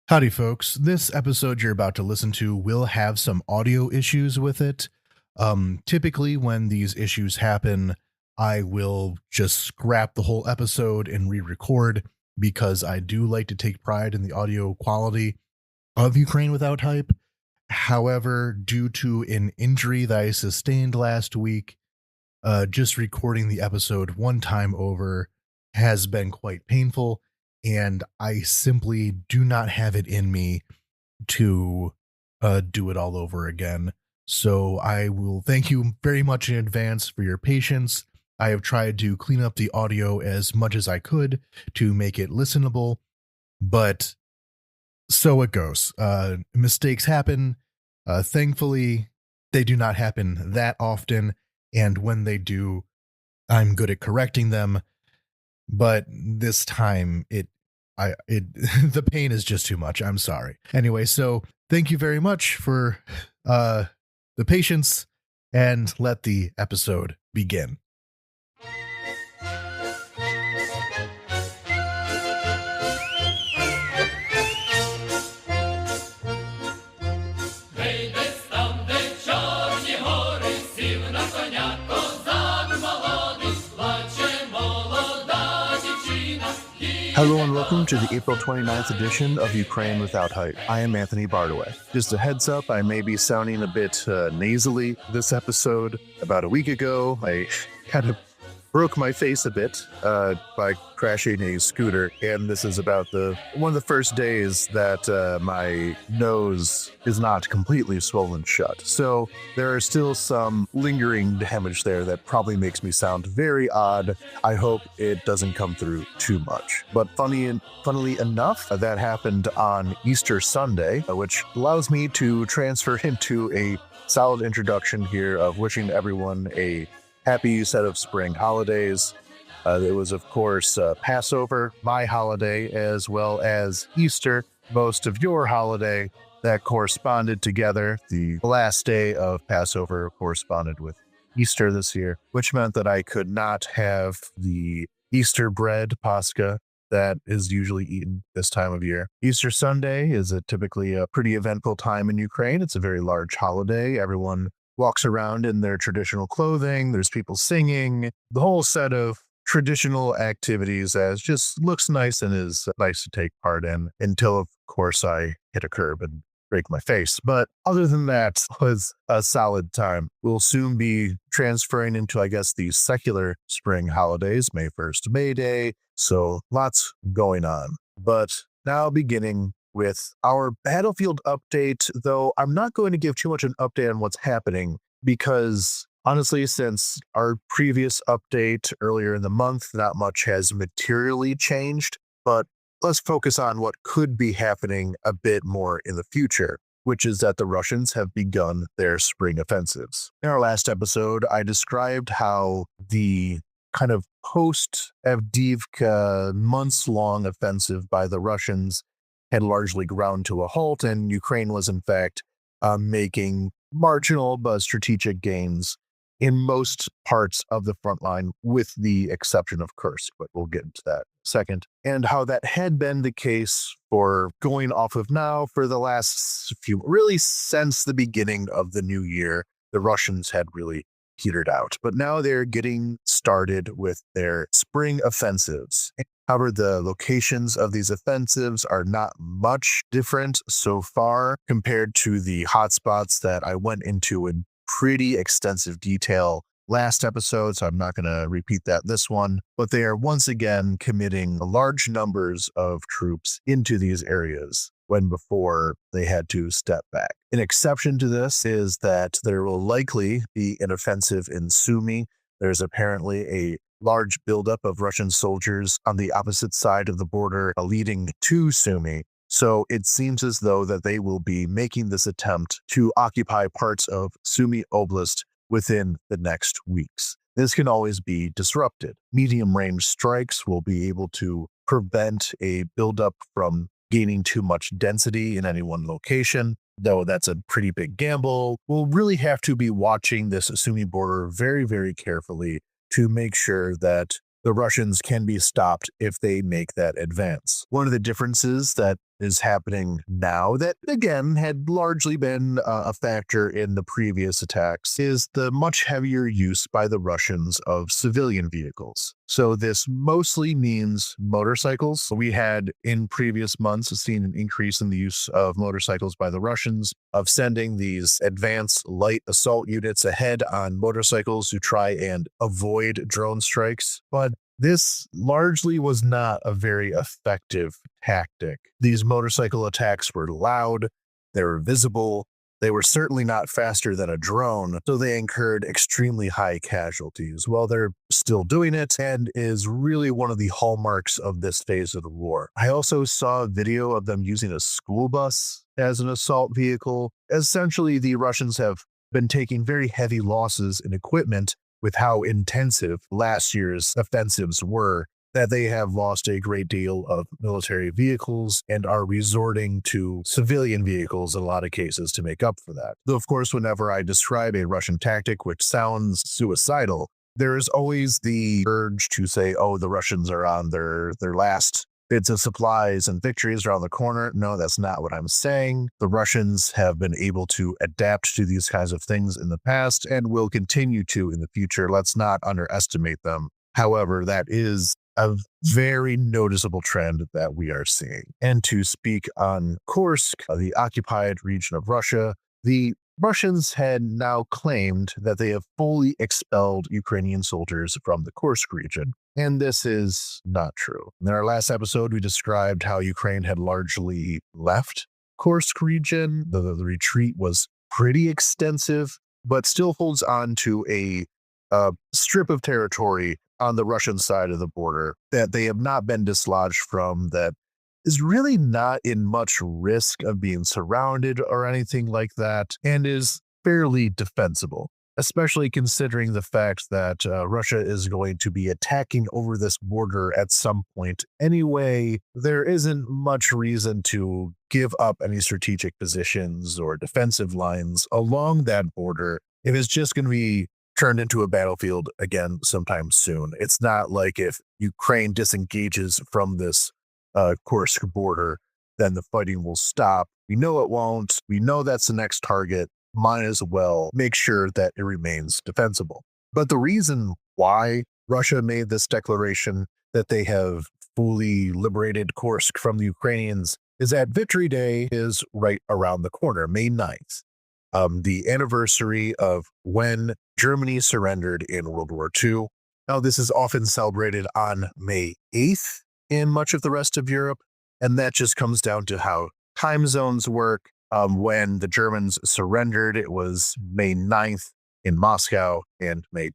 Howdy, folks. This episode you're about to listen to will have some audio issues with it. Typically, when these issues happen, I will just scrap the whole episode and re record because I do like to take pride in the audio quality of Ukraine Without Hype. However, due to an injury that I sustained last week, just recording the episode one time over has been quite painful, and I simply do not have it in me to do it all over again. So I will thank you very much in advance for your patience. I have tried to clean up the audio as much as I could to make it listenable, but so it goes. Mistakes happen. Thankfully, they do not happen that often, and when they do, I'm good at correcting them. But this time, the pain is just too much. I'm sorry. Anyway, so thank you very much for the patience, and let the episode begin. Hello and welcome to the April 29th edition of Ukraine Without Hype. I am Anthony Bardaway. Just a heads up, I may be sounding a bit nasally this episode. About a week ago, I kind of broke my face a bit by crashing a scooter, and this is about one of the first days that my nose is not completely swollen shut. So there are still some lingering damage there that probably makes me sound very odd. I hope it doesn't come through too much. But funnily enough, that happened on Easter Sunday, which allows me to transfer into a solid introduction here of wishing everyone a happy set of spring holidays. There was, of course, Passover, my holiday, as well as Easter, most of your holiday, that corresponded together. The last day of Passover corresponded with Easter this year, which meant that I could not have the Easter bread, Pascha, that is usually eaten this time of year. Easter Sunday is typically a pretty eventful time in Ukraine. It's a very large holiday. Everyone walks around in their traditional clothing. There's people singing. The whole set of traditional activities as just looks nice and is nice to take part in, until, of course, I hit a curb and break my face. But other than that, it was a solid time. We'll soon be transferring into, I guess, the secular spring holidays, May 1st, May Day. So lots going on. But now beginning with our battlefield update, though I'm not going to give too much an update on what's happening because, honestly, since our previous update earlier in the month, not much has materially changed. But let's focus on what could be happening a bit more in the future, which is that the Russians have begun their spring offensives. In our last episode, I described how the kind of post-Avdiivka months-long offensive by the Russians had largely ground to a halt, and Ukraine was, in fact, making marginal but strategic gains in most parts of the front line, with the exception of Kursk, but we'll get into that in a second. And how that had been the case for going off of now for the last really since the beginning of the new year, the Russians had really petered out. But now they're getting started with their spring offensives. However, the locations of these offensives are not much different so far compared to the hotspots that I went into in pretty extensive detail last episode, so I'm not going to repeat that this one. But they are once again committing large numbers of troops into these areas when before they had to step back. An exception to this is that there will likely be an offensive in Sumy. There's apparently a large buildup of Russian soldiers on the opposite side of the border leading to Sumy. So it seems as though that they will be making this attempt to occupy parts of Sumy Oblast within the next weeks. This can always be disrupted. Medium-range strikes will be able to prevent a buildup from gaining too much density in any one location, though that's a pretty big gamble. We'll really have to be watching this Sumy border very, very carefully to make sure that the Russians can be stopped if they make that advance. One of the differences that is happening now that, again, had largely been a factor in the previous attacks is the much heavier use by the Russians of civilian vehicles. So this mostly means motorcycles. We had in previous months seen an increase in the use of motorcycles by the Russians, of sending these advanced light assault units ahead on motorcycles to try and avoid drone strikes. But this largely was not a very effective tactic. These motorcycle attacks were loud, they were visible, they were certainly not faster than a drone, so they incurred extremely high casualties. Well, they're still doing it and is really one of the hallmarks of this phase of the war. I also saw a video of them using a school bus as an assault vehicle. Essentially, the Russians have been taking very heavy losses in equipment with how intensive last year's offensives were, that they have lost a great deal of military vehicles and are resorting to civilian vehicles in a lot of cases to make up for that. Though, of course, whenever I describe a Russian tactic which sounds suicidal, there is always the urge to say, oh, the Russians are on their last bits of supplies and victories around the corner. No, that's not what I'm saying. The Russians have been able to adapt to these kinds of things in the past and will continue to in the future. Let's not underestimate them. However, that is a very noticeable trend that we are seeing. And to speak on Kursk, the occupied region of Russia, the Russians had now claimed that they have fully expelled Ukrainian soldiers from the Kursk region. And this is not true. In our last episode, we described how Ukraine had largely left Kursk region. The retreat was pretty extensive, but still holds on to a strip of territory on the Russian side of the border that they have not been dislodged from, that is really not in much risk of being surrounded or anything like that, and is fairly defensible, especially considering the fact that Russia is going to be attacking over this border at some point anyway. There isn't much reason to give up any strategic positions or defensive lines along that border if it's just going to be turned into a battlefield again sometime soon. It's not like if Ukraine disengages from this Kursk border, then the fighting will stop. We know it won't. We know that's the next target. Might as well make sure that it remains defensible. But the reason why Russia made this declaration that they have fully liberated Kursk from the Ukrainians is that Victory Day is right around the corner, May 9th. The anniversary of when Germany surrendered in World War II. Now, this is often celebrated on May 8th in much of the rest of Europe, and that just comes down to how time zones work. When the Germans surrendered, it was May 9th in Moscow and May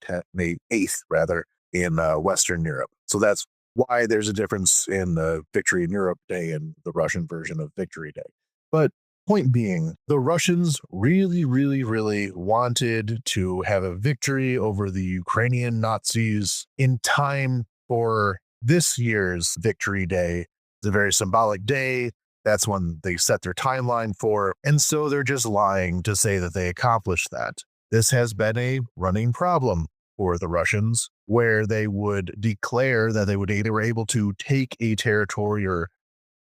8th, rather, in Western Europe. So that's why there's a difference in the Victory in Europe Day and the Russian version of Victory Day. But point being, the Russians really, really, really wanted to have a victory over the Ukrainian Nazis in time for this year's Victory Day. It's a very symbolic day. That's when they set their timeline for, and so they're just lying to say that they accomplished that. This has been a running problem for the Russians, where they would declare that they were able to take a territory, or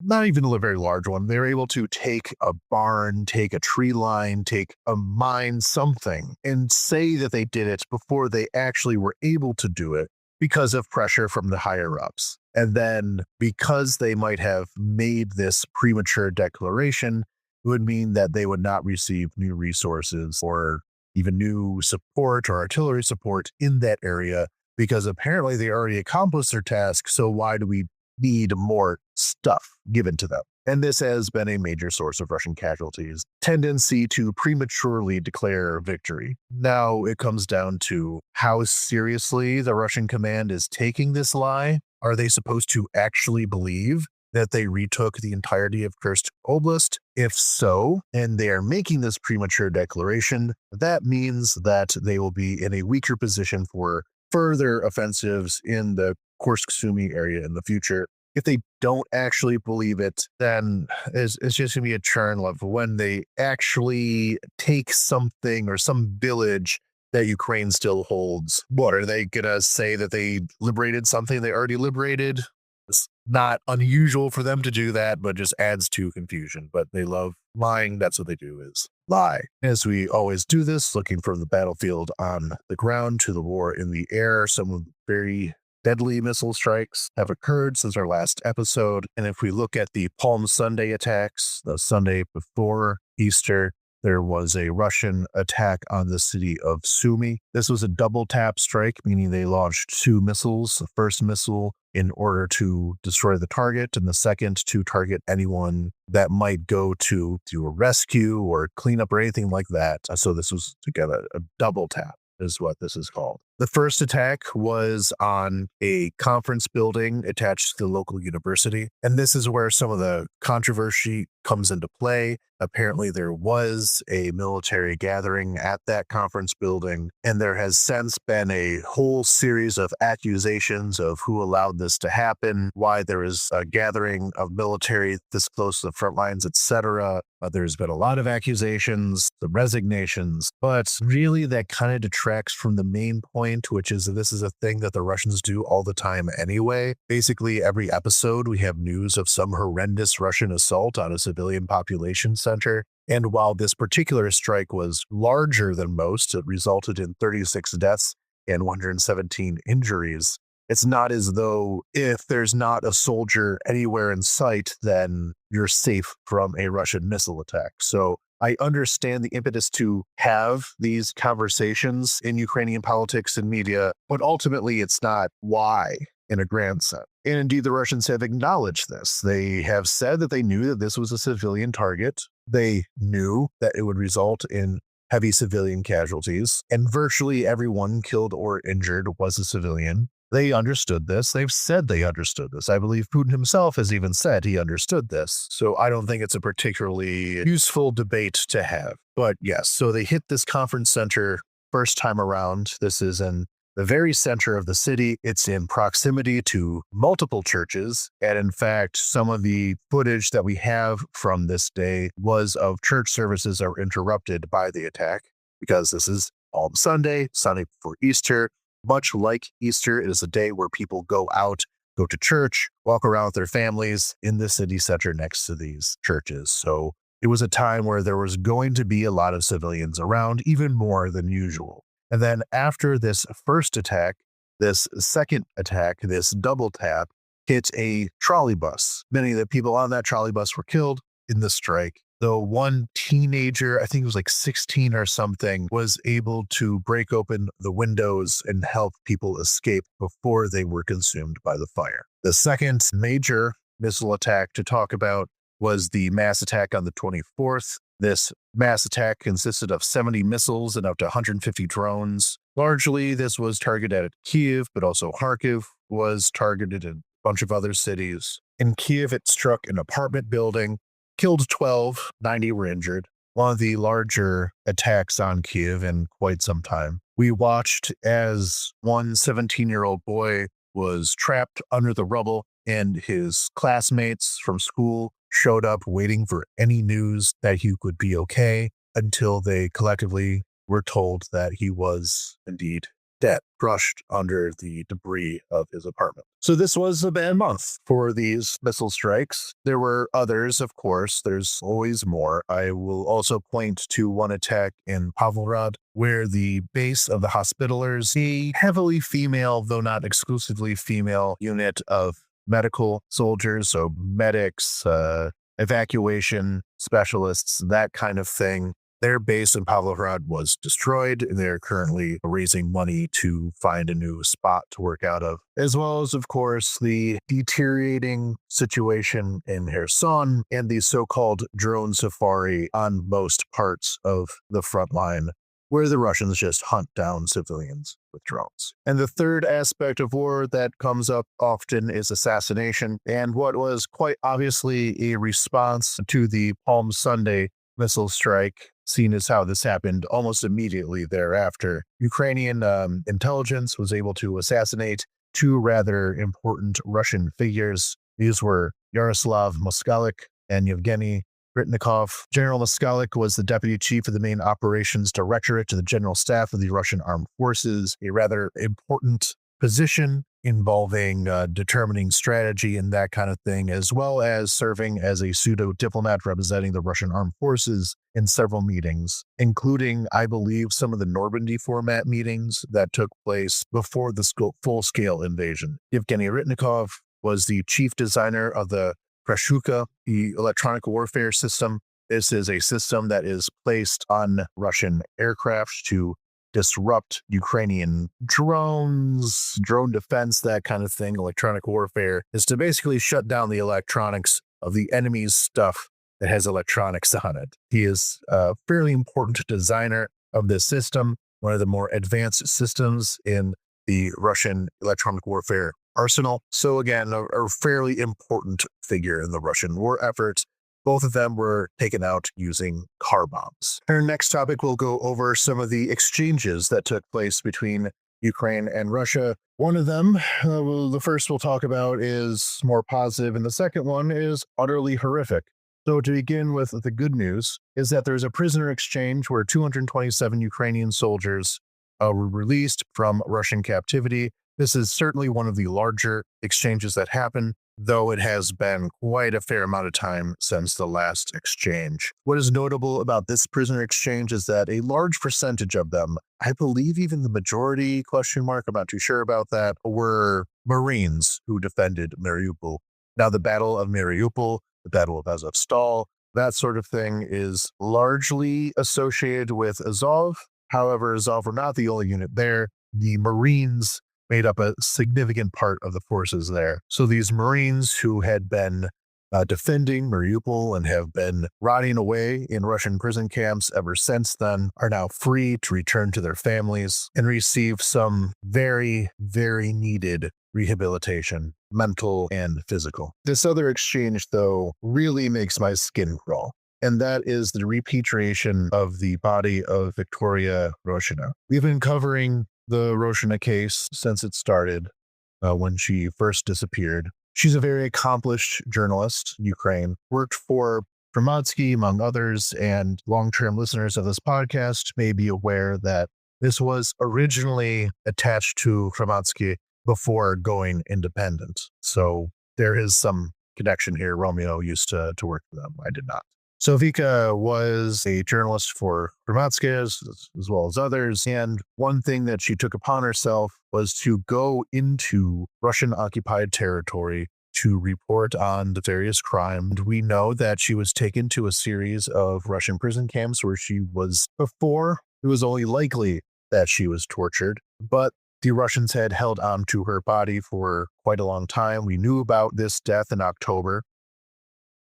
not even a very large one. They were able to take a barn, take a tree line, take a mine, something, and say that they did it before they actually were able to do it because of pressure from the higher-ups. And then because they might have made this premature declaration, it would mean that they would not receive new resources or even new support or artillery support in that area, because apparently they already accomplished their task, so why do we need more stuff given to them? And this has been a major source of Russian casualties, tendency to prematurely declare victory. Now it comes down to how seriously the Russian command is taking this lie. Are they supposed to actually believe that they retook the entirety of Kursk Oblast? If so, and they are making this premature declaration, that means that they will be in a weaker position for further offensives in the Kursk-Sumy area in the future. If they don't actually believe it, then it's just going to be a churn of when they actually take something or some village that Ukraine still holds. What, are they going to say that they liberated something they already liberated? not unusual for them to do that, but just adds to confusion. But they love lying. That's what they do, is lie. As we always do this, looking from the battlefield on the ground to the war in the air, some very deadly missile strikes have occurred since our last episode. And if we look at the Palm Sunday attacks, the Sunday before Easter, there was a Russian attack on the city of Sumy. This was a double tap strike, meaning they launched 2 missiles. The first missile in order to destroy the target, and the second to target anyone that might go to do a rescue or cleanup or anything like that. So this was, again, a double tap is what this is called. The first attack was on a conference building attached to the local university. And this is where some of the controversy comes into play. Apparently, there was a military gathering at that conference building, and there has since been a whole series of accusations of who allowed this to happen, why there is a gathering of military this close to the front lines, etc. There's been a lot of accusations, the resignations, but really that kind of detracts from the main point, which is that this is a thing that the Russians do all the time anyway. Basically, every episode we have news of some horrendous Russian assault on a civilian population center. And while this particular strike was larger than most, it resulted in 36 deaths and 117 injuries. It's not as though if there's not a soldier anywhere in sight, then you're safe from a Russian missile attack. So I understand the impetus to have these conversations in Ukrainian politics and media, but ultimately it's not why in a grand sense. And indeed, the Russians have acknowledged this. They have said that they knew that this was a civilian target. They knew that it would result in heavy civilian casualties, and virtually everyone killed or injured was a civilian. They understood this. They've said they understood this. I believe Putin himself has even said he understood this. So I don't think it's a particularly useful debate to have. But yes, so they hit this conference center first time around. This is in the very center of the city. It's in proximity to multiple churches. And in fact, some of the footage that we have from this day was of church services that were interrupted by the attack, because this is Palm Sunday, Sunday before Easter. Much like Easter, it is a day where people go out, go to church, walk around with their families in the city center next to these churches. So it was a time where there was going to be a lot of civilians around, even more than usual. And then after this first attack, this second attack, this double tap, hit a trolley bus. Many of the people on that trolley bus were killed in the strike. Though one teenager, I think it was like 16 or something, was able to break open the windows and help people escape before they were consumed by the fire. The second major missile attack to talk about was the mass attack on the 24th. This mass attack consisted of 70 missiles and up to 150 drones. Largely, this was targeted at Kyiv, but also Kharkiv was targeted in a bunch of other cities. In Kyiv, it struck an apartment building, killed 12, 90 were injured. One of the larger attacks on Kyiv in quite some time. We watched as one 17-year-old boy was trapped under the rubble, and his classmates from school showed up waiting for any news that he would be okay, until they collectively were told that he was indeed dead, crushed under the debris of his apartment. So this was a bad month for these missile strikes. There were others, of course. There's always more. I will also point to one attack in Pavlograd, where the base of the Hospitalers, a heavily female, though not exclusively female, unit of medical soldiers, so medics, evacuation specialists, that kind of thing. Their base in Pavlograd was destroyed, and they're currently raising money to find a new spot to work out of, as well as, of course, the deteriorating situation in Kherson and the so-called drone safari on most parts of the front line, where the Russians just hunt down civilians with drones. And the third aspect of war that comes up often is assassination, and what was quite obviously a response to the Palm Sunday missile strike, seen as how this happened almost immediately thereafter. Ukrainian intelligence was able to assassinate 2 rather important Russian figures. These were Yaroslav Moskalik and Yevgeny Gritnikov. General Moskalik was the deputy chief of the main operations directorate to the general staff of the Russian armed forces, a rather important position involving determining strategy and that kind of thing, as well as serving as a pseudo diplomat representing the Russian armed forces in several meetings, including, I believe, some of the Normandy format meetings that took place before the full-scale invasion. Yevgeny Rytnikov was the chief designer of the Krashuka, the electronic warfare system. This is a system that is placed on Russian aircraft to disrupt Ukrainian drones, drone defense, that kind of thing. Electronic warfare is to basically shut down the electronics of the enemy's stuff that has electronics on it. He is a fairly important designer of this system, one of the more advanced systems in the Russian electronic warfare arsenal. So again, a fairly important figure in the Russian war effort. Both of them were taken out using car bombs. Our next topic will go over some of the exchanges that took place between Ukraine and Russia. One of them, the first we'll talk about, is more positive, and the second one is utterly horrific. So to begin with, the good news is that there's a prisoner exchange where 227 Ukrainian soldiers were released from Russian captivity. This is certainly one of the larger exchanges that happened, though it has been quite a fair amount of time since the last exchange. What is notable about this prisoner exchange is that a large percentage of them, I believe even the majority, I'm not too sure about that, were Marines who defended Mariupol. Now, the Battle of Mariupol, the Battle of Azovstal, that sort of thing is largely associated with Azov. However, Azov were not the only unit there. The Marines made up a significant part of the forces there. So these Marines who had been defending Mariupol and have been rotting away in Russian prison camps ever since then are now free to return to their families and receive some very, very needed rehabilitation, mental and physical. This other exchange, though, really makes my skin crawl, and that is the repatriation of the body of Victoria Roshchyna. We've been covering the Roshchyna case since it started, when she first disappeared. She's a very accomplished journalist in Ukraine, worked for Gramadsky, among others, and long-term listeners of this podcast may be aware that this was originally attached to Gramadsky before going independent. So there is some connection here. Romeo used to work for them. I did not. So Vika was a journalist for Gramadsky as well as others, and one thing that she took upon herself was to go into Russian-occupied territory to report on the various crimes. We know that she was taken to a series of Russian prison camps where she was before. It was only likely that she was tortured, but the Russians had held on to her body for quite a long time. We knew about this death in October.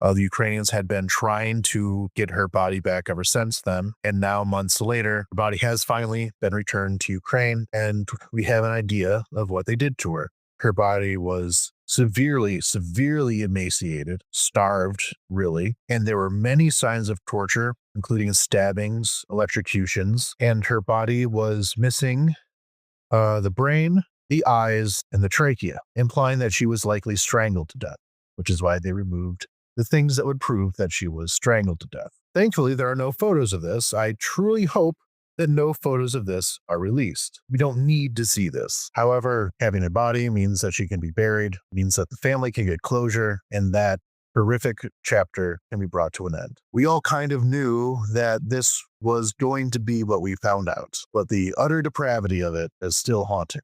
The Ukrainians had been trying to get her body back ever since then, and now months later, her body has finally been returned to Ukraine, and we have an idea of what they did to her. Her body was severely, severely emaciated, starved, really, and there were many signs of torture, including stabbings, electrocutions, and her body was missing the brain, the eyes, and the trachea, implying that she was likely strangled to death, which is why they removed the things that would prove that she was strangled to death. Thankfully, there are no photos of this. I truly hope that no photos of this are released. We don't need to see this. However, having a body means that she can be buried, means that the family can get closure, and that horrific chapter can be brought to an end. We all kind of knew that this was going to be what we found out, but the utter depravity of it is still haunting.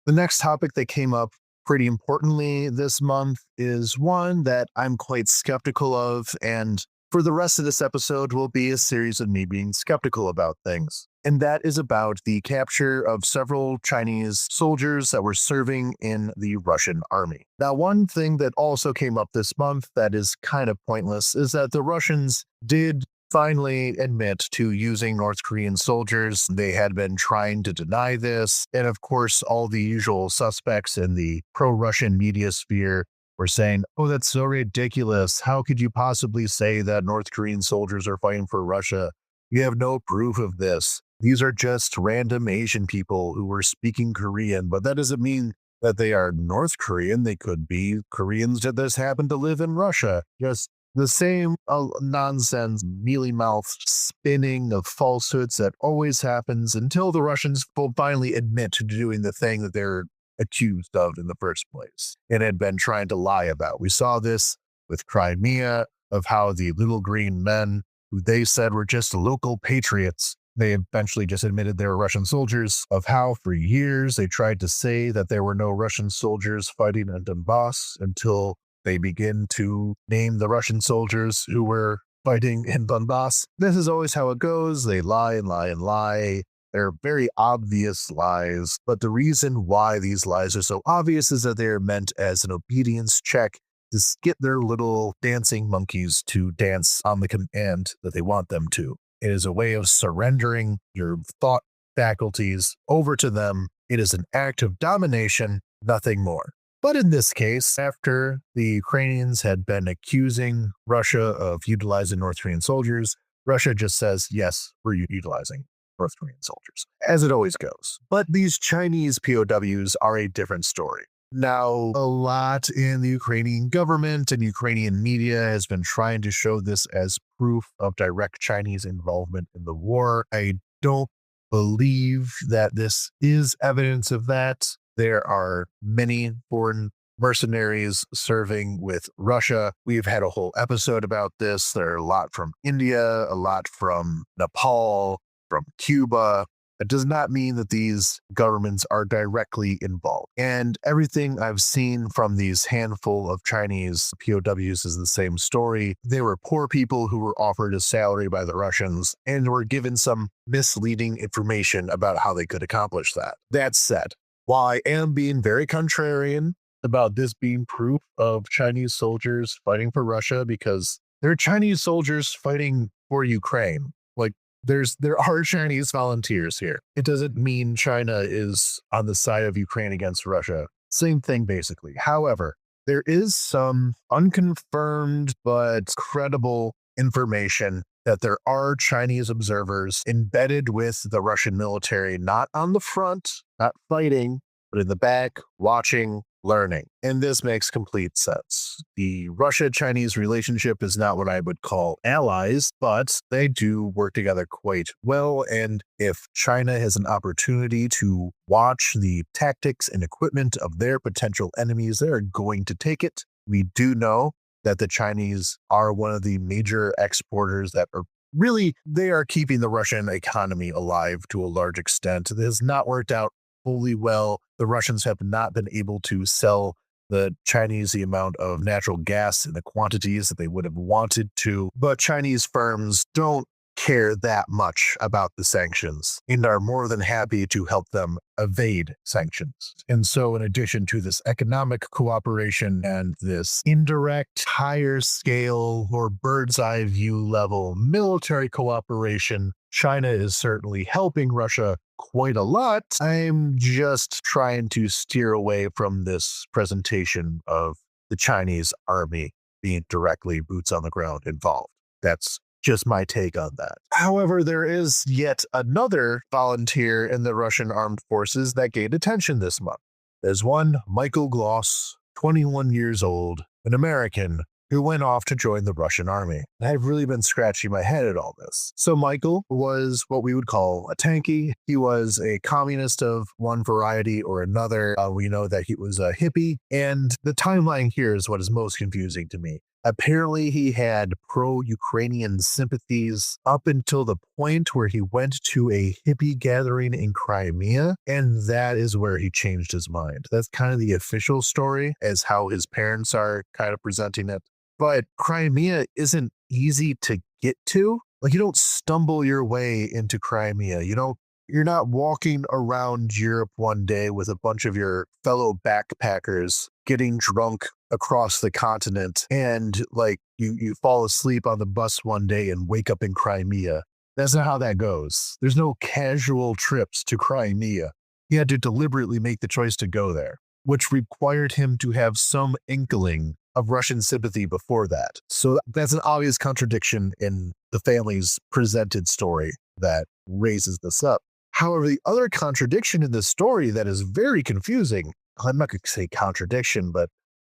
The next topic that came up pretty importantly this month is one that I'm quite skeptical of, and for the rest of this episode will be a series of me being skeptical about things. And that is about the capture of several Chinese soldiers that were serving in the Russian army. Now, one thing that also came up this month that is kind of pointless is that the Russians did finally admit to using North Korean soldiers. They had been trying to deny this. And of course, all the usual suspects in the pro-Russian media sphere were saying, oh, that's so ridiculous. How could you possibly say that North Korean soldiers are fighting for Russia? You have no proof of this. These are just random Asian people who were speaking Korean, but that doesn't mean that they are North Korean. They could be Koreans that just happen to live in Russia. Just the same nonsense, mealy-mouthed spinning of falsehoods that always happens until the Russians will finally admit to doing the thing that they're accused of in the first place and had been trying to lie about. We saw this with Crimea, of how the little green men, who they said were just local patriots, they eventually just admitted they were Russian soldiers, of how for years they tried to say that there were no Russian soldiers fighting in Donbass until they begin to name the Russian soldiers who were fighting in Donbass. This is always how it goes. They lie and lie and lie. They're very obvious lies, but the reason why these lies are so obvious is that they are meant as an obedience check to get their little dancing monkeys to dance on the command that they want them to. It is a way of surrendering your thought faculties over to them. It is an act of domination, nothing more. But in this case, after the Ukrainians had been accusing Russia of utilizing North Korean soldiers, Russia just says, yes, we're utilizing North Korean soldiers, as it always goes. But these Chinese POWs are a different story. Now, a lot in the Ukrainian government and Ukrainian media has been trying to show this as proof of direct Chinese involvement in the war. I don't believe that this is evidence of that. There are many foreign mercenaries serving with Russia. We've had a whole episode about this. There are a lot from India, a lot from Nepal, from Cuba. It does not mean that these governments are directly involved. And everything I've seen from these handful of Chinese POWs is the same story. They were poor people who were offered a salary by the Russians and were given some misleading information about how they could accomplish that. That said, while I am being very contrarian about this being proof of Chinese soldiers fighting for Russia, because there are Chinese soldiers fighting for Ukraine. Like, there are Chinese volunteers here. It doesn't mean China is on the side of Ukraine against Russia. Same thing, basically. However, there is some unconfirmed but credible information that there are Chinese observers embedded with the Russian military, not on the front, not fighting, but in the back, watching, learning. And this makes complete sense. The Russia-Chinese relationship is not what I would call allies, but they do work together quite well. And if China has an opportunity to watch the tactics and equipment of their potential enemies, they're going to take it. We do know that the Chinese are one of the major exporters that are really, they are keeping the Russian economy alive to a large extent. It has not worked out fully well. The Russians have not been able to sell the Chinese the amount of natural gas in the quantities that they would have wanted to, but Chinese firms don't care that much about the sanctions and are more than happy to help them evade sanctions. And so in addition to this economic cooperation and this indirect higher scale or bird's eye view level military cooperation, China is certainly helping Russia quite a lot. I'm just trying to steer away from this presentation of the Chinese army being directly boots on the ground involved. That's just my take on that. However, there is yet another volunteer in the Russian armed forces that gained attention this month. There's one Michael Gloss, 21 years old, an American, who went off to join the Russian army. I've really been scratching my head at all this. So Michael was what we would call a tanky. He was a communist of one variety or another. We know that he was a hippie, and the timeline here is what is most confusing to me. Apparently, he had pro-Ukrainian sympathies up until the point where he went to a hippie gathering in Crimea, and that is where he changed his mind. That's kind of the official story, as how his parents are kind of presenting it. But Crimea isn't easy to get to. Like, you don't stumble your way into Crimea. You're not walking around Europe one day with a bunch of your fellow backpackers getting drunk across the continent and like you fall asleep on the bus one day and wake up in Crimea. That's not how that goes. There's no casual trips to Crimea. He had to deliberately make the choice to go there, which required him to have some inkling of Russian sympathy before that. So that's an obvious contradiction in the family's presented story that raises this up. However, the other contradiction in this story that is very confusing, I'm not going to say contradiction, but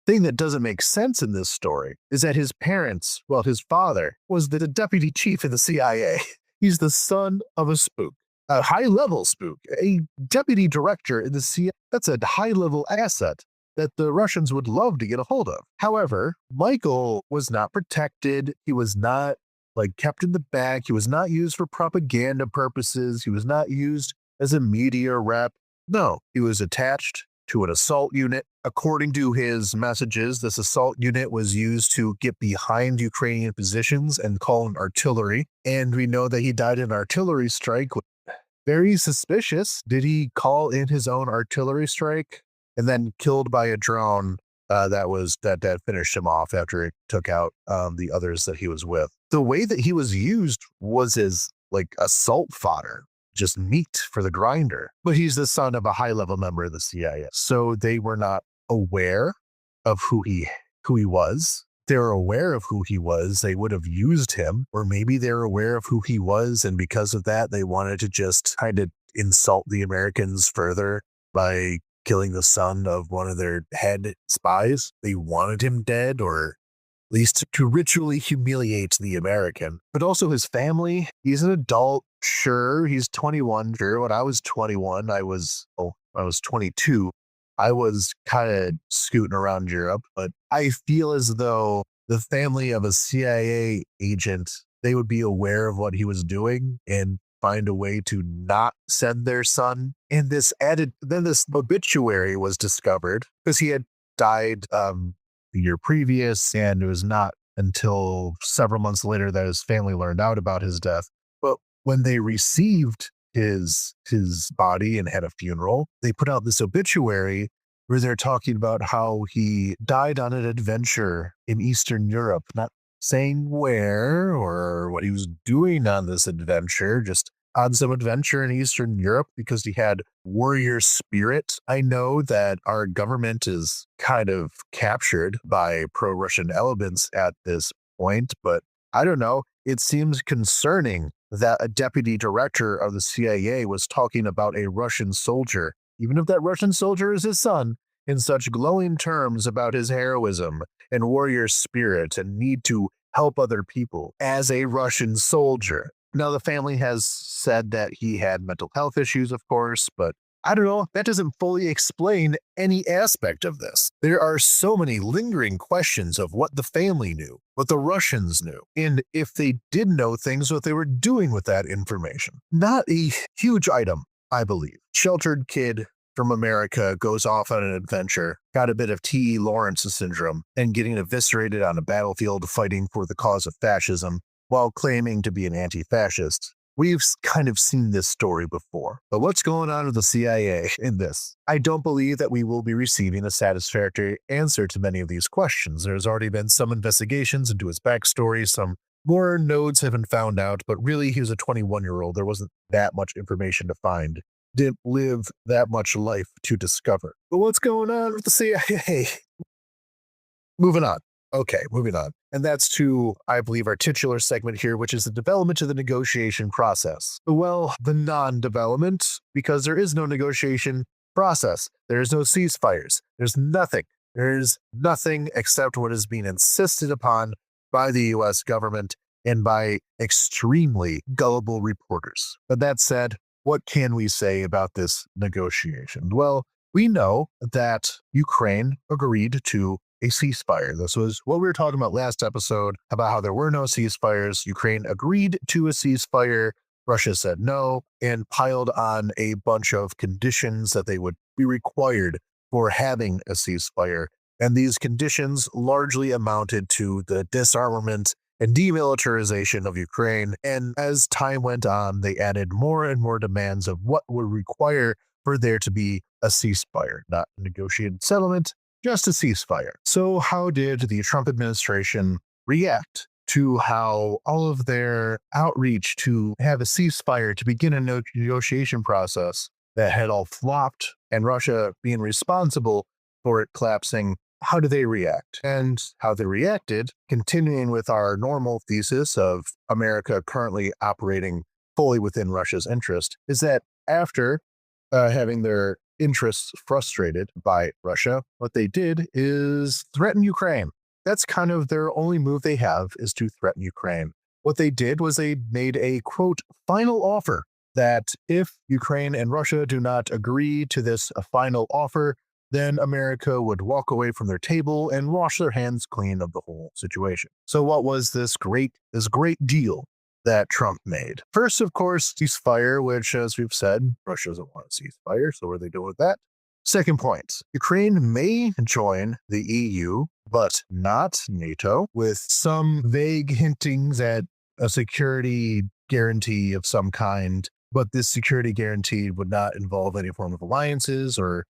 thing that doesn't make sense in this story is that his parents, well, his father was the deputy chief of the CIA. He's the son of a spook. a high-level spook, a deputy director in the CIA. That's a high-level asset that the Russians would love to get a hold of. However, Michael was not protected. He was not kept in the back. He was not used for propaganda purposes. He was not used as a media rep. No, he was attached to an assault unit. According to his messages, this assault unit was used to get behind Ukrainian positions and call in artillery. And we know that he died in an artillery strike. Very suspicious. Did he call in his own artillery strike and then killed by a drone that finished him off after it took out the others that he was with? The way that he was used was as assault fodder, just meat for the grinder. But he's the son of a high-level member of the CIA, so they were not aware of who he was. They were aware of who he was, they would have used him, or maybe they're aware of who he was, and because of that, they wanted to just kind of insult the Americans further by killing the son of one of their head spies. They wanted him dead, or at least to ritually humiliate the American. But also his family. He's an adult, sure. He's 21. Sure, when I was 21, I was 22. I was kind of scooting around Europe, but I feel as though the family of a CIA agent, they would be aware of what he was doing and find a way to not send their son. And this obituary was discovered because he had died the year previous, and it was not until several months later that his family learned out about his death. But when they received his body and had a funeral, they put out this obituary where they're talking about how he died on an adventure in Eastern Europe, not saying where or what he was doing on this adventure, just on some adventure in Eastern Europe because he had warrior spirit. I know that our government is kind of captured by pro-Russian elements at this point, but I don't know. It seems concerning that a deputy director of the CIA was talking about a Russian soldier, even if that Russian soldier is his son, in such glowing terms about his heroism and warrior spirit and need to help other people as a Russian soldier. Now, the family has said that he had mental health issues, of course, but I don't know. That doesn't fully explain any aspect of this. There are so many lingering questions of what the family knew, what the Russians knew, and if they did know things, what they were doing with that information. Not a huge item, I believe. Sheltered kid from America goes off on an adventure, got a bit of T.E. Lawrence syndrome, and getting eviscerated on a battlefield fighting for the cause of fascism while claiming to be an anti-fascist. We've kind of seen this story before. But what's going on with the CIA in this? I don't believe that we will be receiving a satisfactory answer to many of these questions. There's already been some investigations into his backstory. Some more nodes have been found out, but really he was a 21-year-old. There wasn't that much information to find. Didn't live that much life to discover. But what's going on with the CIA? Moving on. Okay, moving on. And that's to, I believe, our titular segment here, which is the development of the negotiation process. Well, the non-development, because there is no negotiation process. There is no ceasefires. There's nothing. There's nothing except what is being insisted upon by the U.S. government and by extremely gullible reporters. But that said, what can we say about this negotiation? Well, we know that Ukraine agreed to a ceasefire. This was what we were talking about last episode about how there were no ceasefires. Ukraine agreed to a ceasefire. Russia said no and piled on a bunch of conditions that they would be required for having a ceasefire. And these conditions largely amounted to the disarmament and demilitarization of Ukraine. And as time went on, they added more and more demands of what would require for there to be a ceasefire, not a negotiated settlement, just a ceasefire. So how did the Trump administration react to how all of their outreach to have a ceasefire to begin a negotiation process that had all flopped and Russia being responsible for it collapsing? How do they react? And how they reacted, continuing with our normal thesis of America currently operating fully within Russia's interest, is that after having their interests frustrated by Russia, what they did is threaten Ukraine. That's kind of their only move they have, is to threaten Ukraine. What they did was they made a, quote, final offer that if Ukraine and Russia do not agree to this final offer, then America would walk away from their table and wash their hands clean of the whole situation. So what was this great deal that Trump made? First, of course, ceasefire, which, as we've said, Russia doesn't want a ceasefire, so what are they doing with that? Second point, Ukraine may join the EU, but not NATO, with some vague hintings at a security guarantee of some kind, but this security guarantee would not involve any form of alliances or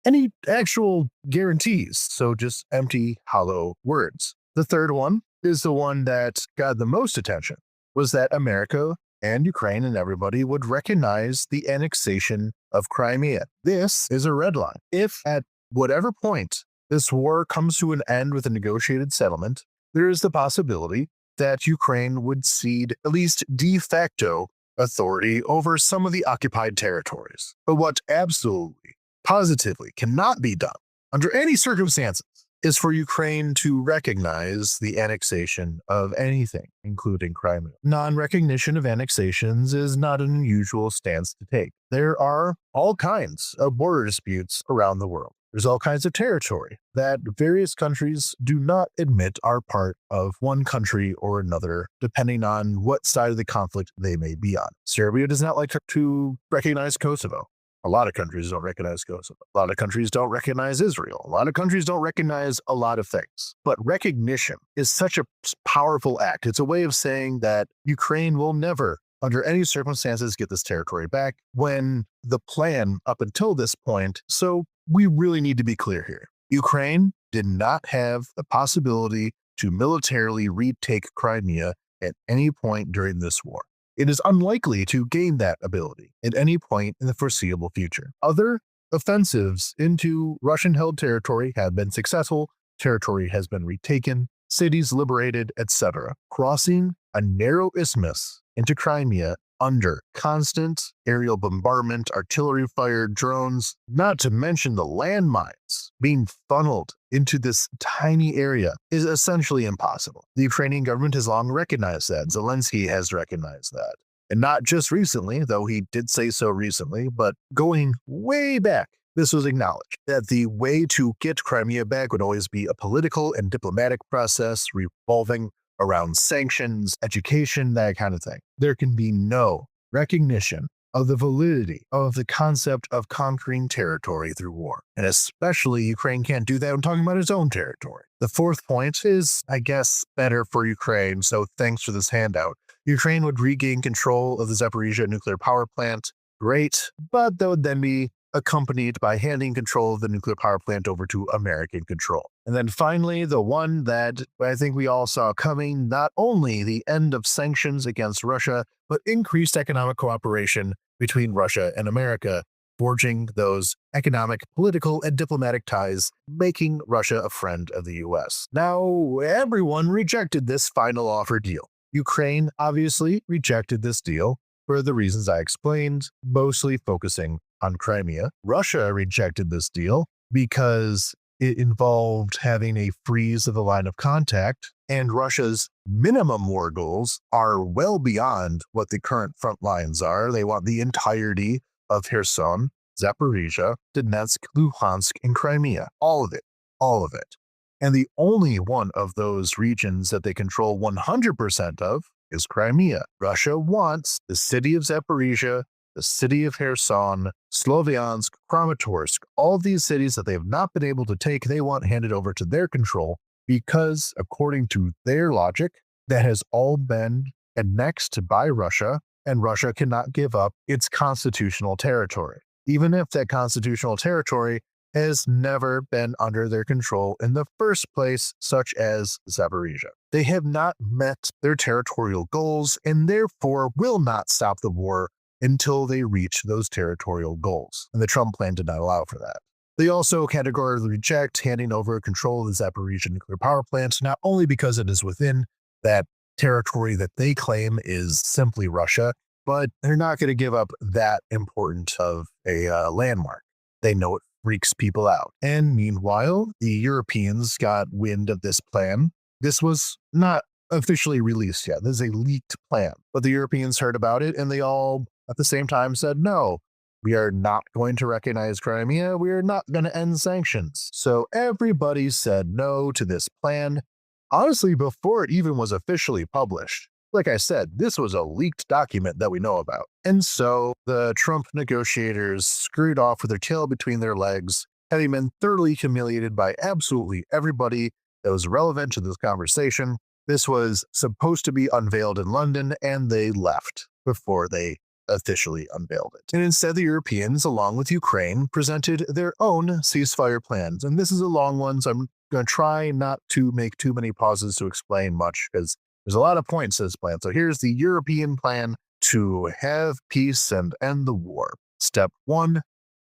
any actual guarantees, so just empty, hollow words. The third one is the one that got the most attention, was that America and Ukraine and everybody would recognize the annexation of Crimea. This is a red line. If at whatever point this war comes to an end with a negotiated settlement, there is the possibility that Ukraine would cede at least de facto authority over some of the occupied territories. But what absolutely, positively cannot be done under any circumstances is for Ukraine to recognize the annexation of anything, including Crimea. Non-recognition of annexations is not an unusual stance to take. There are all kinds of border disputes around the world. There's all kinds of territory that various countries do not admit are part of one country or another, depending on what side of the conflict they may be on. Serbia does not like to recognize Kosovo. A lot of countries don't recognize Kosovo. A lot of countries don't recognize Israel. A lot of countries don't recognize a lot of things. But recognition is such a powerful act. It's a way of saying that Ukraine will never, under any circumstances, get this territory back, when the plan up until this point, so we really need to be clear here. Ukraine did not have the possibility to militarily retake Crimea at any point during this war. It is unlikely to gain that ability at any point in the foreseeable future. Other offensives into Russian-held territory have been successful, territory has been retaken, cities liberated, etc. Crossing a narrow isthmus into Crimea under constant aerial bombardment, artillery fire, drones, not to mention the landmines being funneled into this tiny area, is essentially impossible. The Ukrainian government has long recognized that. Zelensky has recognized that. And not just recently, though he did say so recently, but going way back, this was acknowledged that the way to get Crimea back would always be a political and diplomatic process revolving around sanctions, education, that kind of thing. There can be no recognition of the validity of the concept of conquering territory through war. And especially Ukraine can't do that when talking about its own territory. The fourth point is, I guess, better for Ukraine, so thanks for this handout. Ukraine would regain control of the Zaporizhzhia nuclear power plant. Great, but that would then be accompanied by handing control of the nuclear power plant over to American control. And then finally, the one that I think we all saw coming, not only the end of sanctions against Russia, but increased economic cooperation between Russia and America, forging those economic, political, and diplomatic ties, making Russia a friend of the U.S. Now, everyone rejected this final offer deal. Ukraine obviously rejected this deal for the reasons I explained, mostly focusing on Crimea. Russia rejected this deal because it involved having a freeze of the line of contact, and Russia's minimum war goals are well beyond what the current front lines are. They want the entirety of Kherson, Zaporizhzhia, Donetsk, Luhansk, and Crimea. All of it. All of it. And the only one of those regions that they control 100% of is Crimea. Russia wants the city of Zaporizhzhia, the city of Kherson, Sloviansk, Kramatorsk, all of these cities that they have not been able to take, they want handed over to their control because, according to their logic, that has all been annexed by Russia, and Russia cannot give up its constitutional territory, even if that constitutional territory has never been under their control in the first place, such as Zaporizhzhia. They have not met their territorial goals and therefore will not stop the war until they reach those territorial goals. And the Trump plan did not allow for that. They also categorically reject handing over control of the Zaporizhzhia nuclear power plant, not only because it is within that territory that they claim is simply Russia, but they're not going to give up that important of a landmark. They know it freaks people out. And meanwhile, the Europeans got wind of this plan. This was not officially released yet. This is a leaked plan. But the Europeans heard about it and they all at the same time said, no, we are not going to recognize Crimea. We are not going to end sanctions. So everybody said no to this plan, honestly, before it even was officially published. Like I said, this was a leaked document that we know about. And so the Trump negotiators scurried off with their tail between their legs, having been thoroughly humiliated by absolutely everybody that was relevant to this conversation. This was supposed to be unveiled in London, and they left before they officially unveiled it. And instead, the Europeans, along with Ukraine, presented their own ceasefire plans. And this is a long one, so I'm going to try not to make too many pauses to explain much, because there's a lot of points to this plan. So here's the European plan to have peace and end the war. Step 1,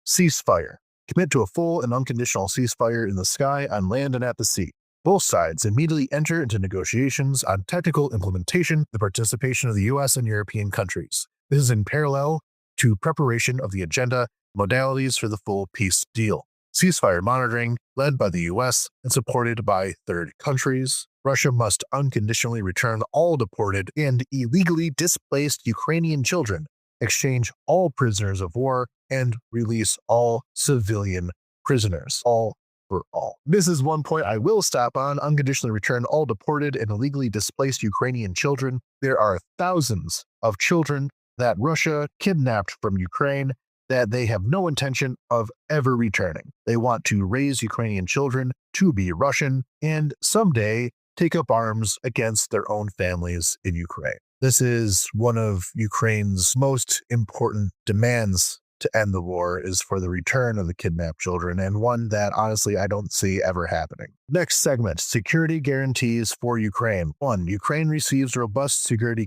ceasefire. Commit to a full and unconditional ceasefire in the sky, on land, and at the sea. Both sides immediately enter into negotiations on technical implementation, the participation of the U.S. and European countries. This is in parallel to preparation of the agenda, modalities for the full peace deal. Ceasefire monitoring, led by the U.S. and supported by third countries. Russia must unconditionally return all deported and illegally displaced Ukrainian children, exchange all prisoners of war, and release all civilian prisoners. All for all. This is one point I will stop on: unconditionally return all deported and illegally displaced Ukrainian children. There are thousands of children that Russia kidnapped from Ukraine that they have no intention of ever returning. They want to raise Ukrainian children to be Russian and someday take up arms against their own families in Ukraine. This is one of Ukraine's most important demands to end the war, is for the return of the kidnapped children, and one that honestly I don't see ever happening. Next segment, security guarantees for Ukraine. 1. Ukraine receives robust security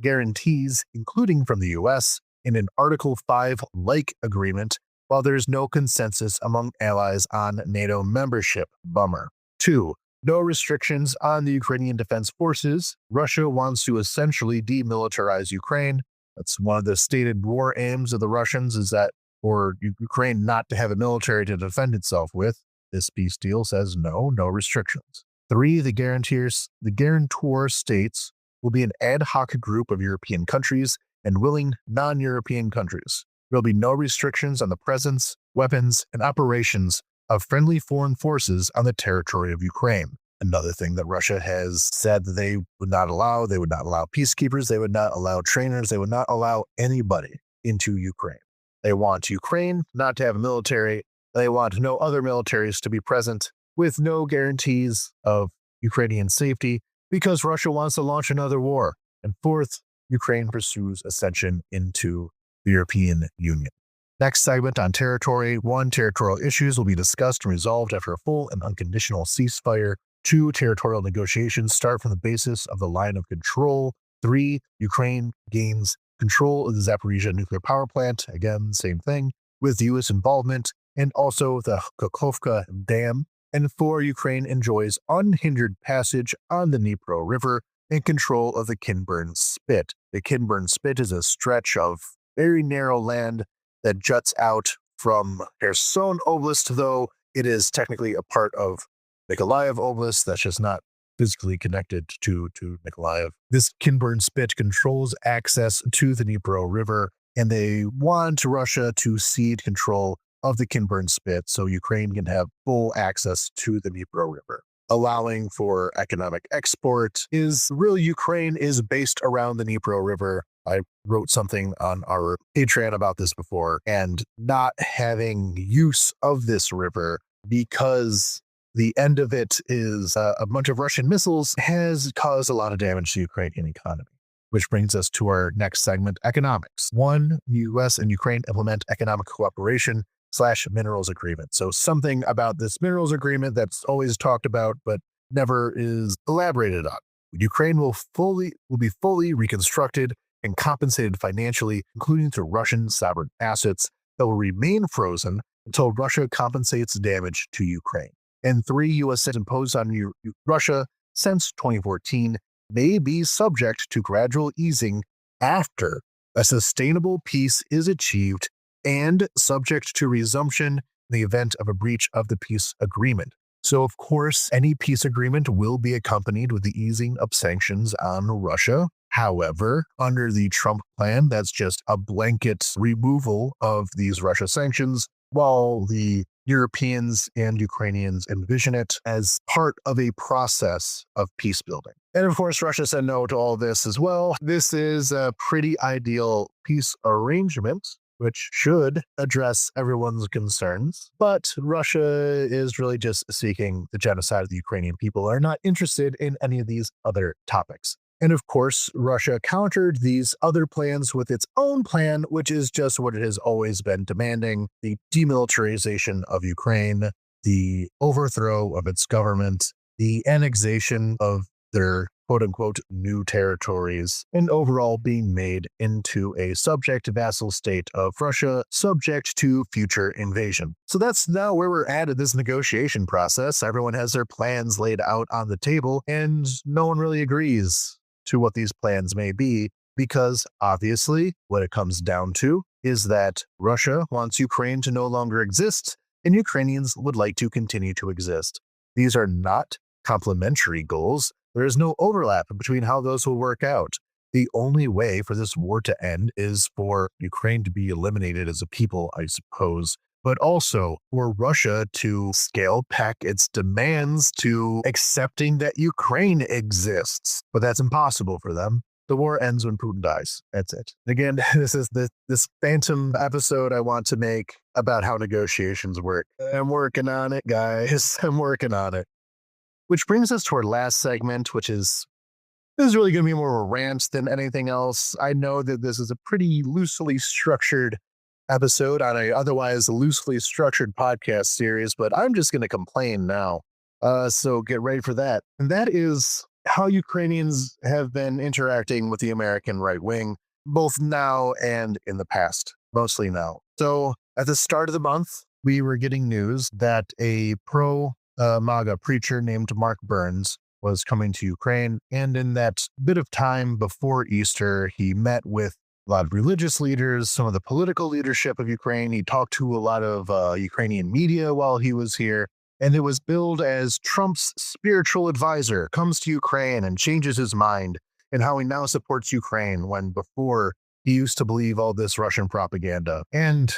guarantees, including from the U.S., in an Article 5-like agreement, while there is no consensus among allies on NATO membership. Bummer. 2. No restrictions on the Ukrainian defense forces. Russia wants to essentially demilitarize Ukraine. That's one of the stated war aims of the Russians, is that for Ukraine not to have a military to defend itself with. This peace deal says no restrictions. 3. The guarantor states will be an ad hoc group of European countries and willing non-European countries. There will be no restrictions on the presence, weapons, and operations of friendly foreign forces on the territory of Ukraine. Another thing that Russia has said that they would not allow peacekeepers, they would not allow trainers, they would not allow anybody into Ukraine. They want Ukraine not to have a military. They want no other militaries to be present, with no guarantees of Ukrainian safety, because Russia wants to launch another war. And 4th, Ukraine pursues ascension into the European Union. Next segment on territory. 1. Territorial issues will be discussed and resolved after a full and unconditional ceasefire. 2. Territorial negotiations start from the basis of the line of control. 3. Ukraine gains control of the Zaporizhzhia nuclear power plant. Again, same thing, with U.S. involvement, and also the Kakhovka Dam. And 4. Ukraine enjoys unhindered passage on the Dnipro River and control of the Kinburn Spit. The Kinburn Spit is a stretch of very narrow land that juts out from Kherson Oblast, though it is technically a part of Mykolaiv Oblast. That's just not physically connected to Mykolaiv. This Kinburn Spit controls access to the Dnipro River, and they want Russia to cede control of the Kinburn Spit so Ukraine can have full access to the Dnipro River. Allowing for economic export Ukraine is based around the Dnipro River. I wrote something on our Patreon about this before, and not having use of this river because the end of it is a bunch of Russian missiles has caused a lot of damage to the Ukrainian economy. Which brings us to our next segment, economics. 1. U.S. and Ukraine implement economic cooperation /minerals agreement. So something about this minerals agreement that's always talked about but never is elaborated on. Ukraine will be fully reconstructed and compensated financially, including to Russian sovereign assets that will remain frozen until Russia compensates damage to Ukraine. And 3. U.S. sanctions imposed on Russia since 2014 may be subject to gradual easing after a sustainable peace is achieved and subject to resumption in the event of a breach of the peace agreement. So, of course, any peace agreement will be accompanied with the easing of sanctions on Russia. However, under the Trump plan, that's just a blanket removal of these Russia sanctions, while the Europeans and Ukrainians envision it as part of a process of peace building. And of course, Russia said no to all this as well. This is a pretty ideal peace arrangement, which should address everyone's concerns. But Russia is really just seeking the genocide of the Ukrainian people, are not interested in any of these other topics. And of course, Russia countered these other plans with its own plan, which is just what it has always been demanding: the demilitarization of Ukraine, the overthrow of its government, the annexation of their quote-unquote new territories, and overall being made into a subject vassal state of Russia, subject to future invasion. So that's now where we're at this negotiation process. Everyone has their plans laid out on the table, and no one really agrees to what these plans may be, because obviously what it comes down to is that Russia wants Ukraine to no longer exist, and Ukrainians would like to continue to exist. These are not complementary goals. There is no overlap between how those will work out. The only way for this war to end is for Ukraine to be eliminated as a people, I suppose, but also for Russia to scale back its demands to accepting that Ukraine exists. But that's impossible for them. The war ends when Putin dies. That's it. Again, this is this phantom episode I want to make about how negotiations work. I'm working on it, guys. I'm working on it. Which brings us to our last segment, which is this is really going to be more of a rant than anything else. I know that this is a pretty loosely structured episode on a otherwise loosely structured podcast series, but I'm just going to complain now. So get ready for that. And that is how Ukrainians have been interacting with the American right wing, both now and in the past, mostly now. So at the start of the month, we were getting news that a MAGA preacher named Mark Burns was coming to Ukraine. And in that bit of time before Easter, he met with a lot of religious leaders, some of the political leadership of Ukraine. He talked to a lot of Ukrainian media while he was here. And it was billed as Trump's spiritual advisor comes to Ukraine and changes his mind, and how he now supports Ukraine when before he used to believe all this Russian propaganda. And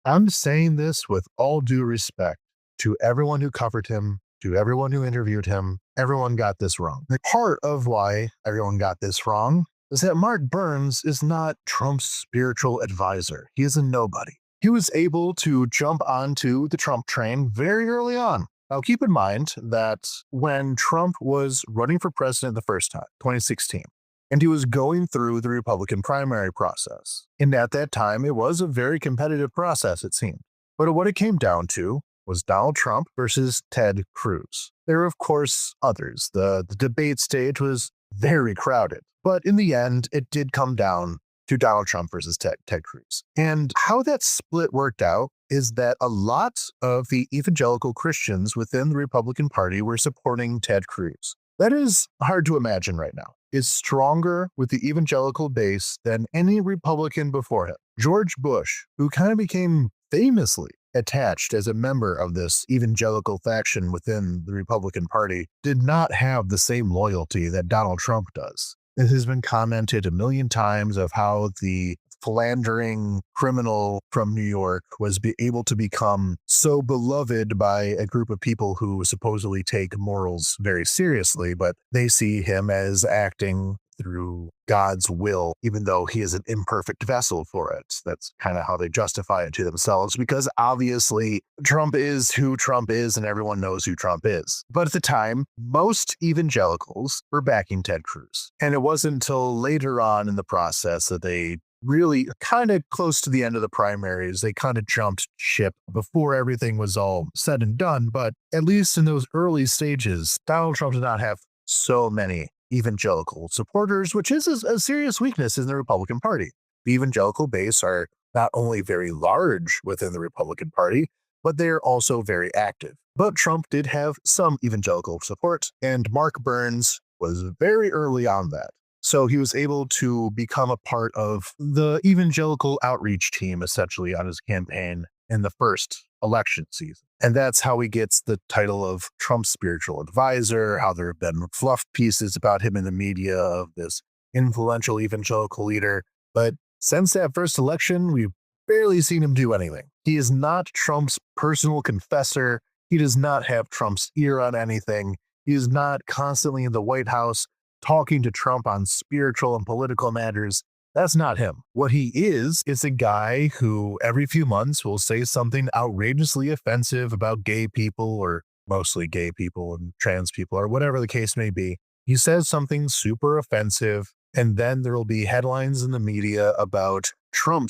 I'm saying this with all due respect to everyone who covered him, to everyone who interviewed him. Everyone got this wrong. The part of why everyone got this wrong is that Mark Burns is not Trump's spiritual advisor. He is a nobody. He was able to jump onto the Trump train very early on. Now, keep in mind that when Trump was running for president the first time, 2016, and he was going through the Republican primary process, and at that time, it was a very competitive process, it seemed. But what it came down to was Donald Trump versus Ted Cruz. There were, of course, others. The debate stage was very crowded. But in the end, it did come down to Donald Trump versus Ted Cruz. And how that split worked out is that a lot of the evangelical Christians within the Republican Party were supporting Ted Cruz. That is hard to imagine right now. Is stronger with the evangelical base than any Republican before him. George Bush, who kind of became famously attached as a member of this evangelical faction within the Republican Party, did not have the same loyalty that Donald Trump does. It has been commented a million times of how the philandering criminal from New York was able to become so beloved by a group of people who supposedly take morals very seriously, but they see him as acting through God's will, even though he is an imperfect vessel for it. That's kind of how they justify it to themselves, because obviously Trump is who Trump is and everyone knows who Trump is. But at the time, most evangelicals were backing Ted Cruz. And it wasn't until later on in the process that they really kind of close to the end of the primaries, they kind of jumped ship before everything was all said and done. But at least in those early stages, Donald Trump did not have so many evangelical supporters, which is a serious weakness in the Republican Party. The evangelical base are not only very large within the Republican Party, but they're also very active. But Trump did have some evangelical support, and Mark Burns was very early on that. So he was able to become a part of the evangelical outreach team, essentially, on his campaign in the first election season. And that's how he gets the title of Trump's spiritual advisor, how there have been fluff pieces about him in the media of this influential evangelical leader. But since that first election, we've barely seen him do anything. He is not Trump's personal confessor. He does not have Trump's ear on anything. He is not constantly in the White House talking to Trump on spiritual and political matters. That's not him. What he is a guy who every few months will say something outrageously offensive about gay people, or mostly gay people and trans people, or whatever the case may be. He says something super offensive, and then there will be headlines in the media about Trump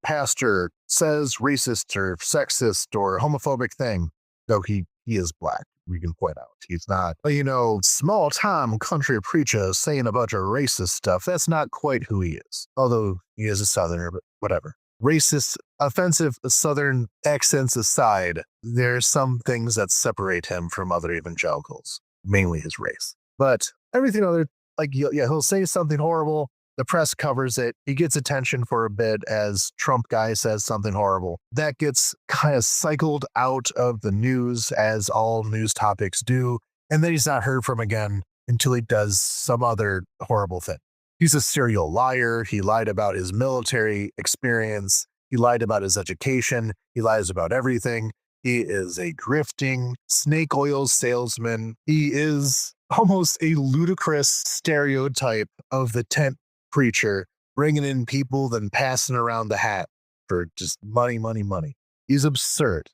pastor says racist or sexist or homophobic thing. Though he is black, we can point out. He's not, small time country preacher saying a bunch of racist stuff. That's not quite who he is. Although he is a Southerner, but whatever. Racist, offensive Southern accents aside, there's some things that separate him from other evangelicals, mainly his race. But everything other, he'll say something horrible. The press covers it. He gets attention for a bit as Trump guy says something horrible. That gets kind of cycled out of the news, as all news topics do. And then he's not heard from again until he does some other horrible thing. He's a serial liar. He lied about his military experience. He lied about his education. He lies about everything. He is a grifting snake oil salesman. He is almost a ludicrous stereotype of the tent preacher, bringing in people, then passing around the hat for just money, money, money. He's absurd.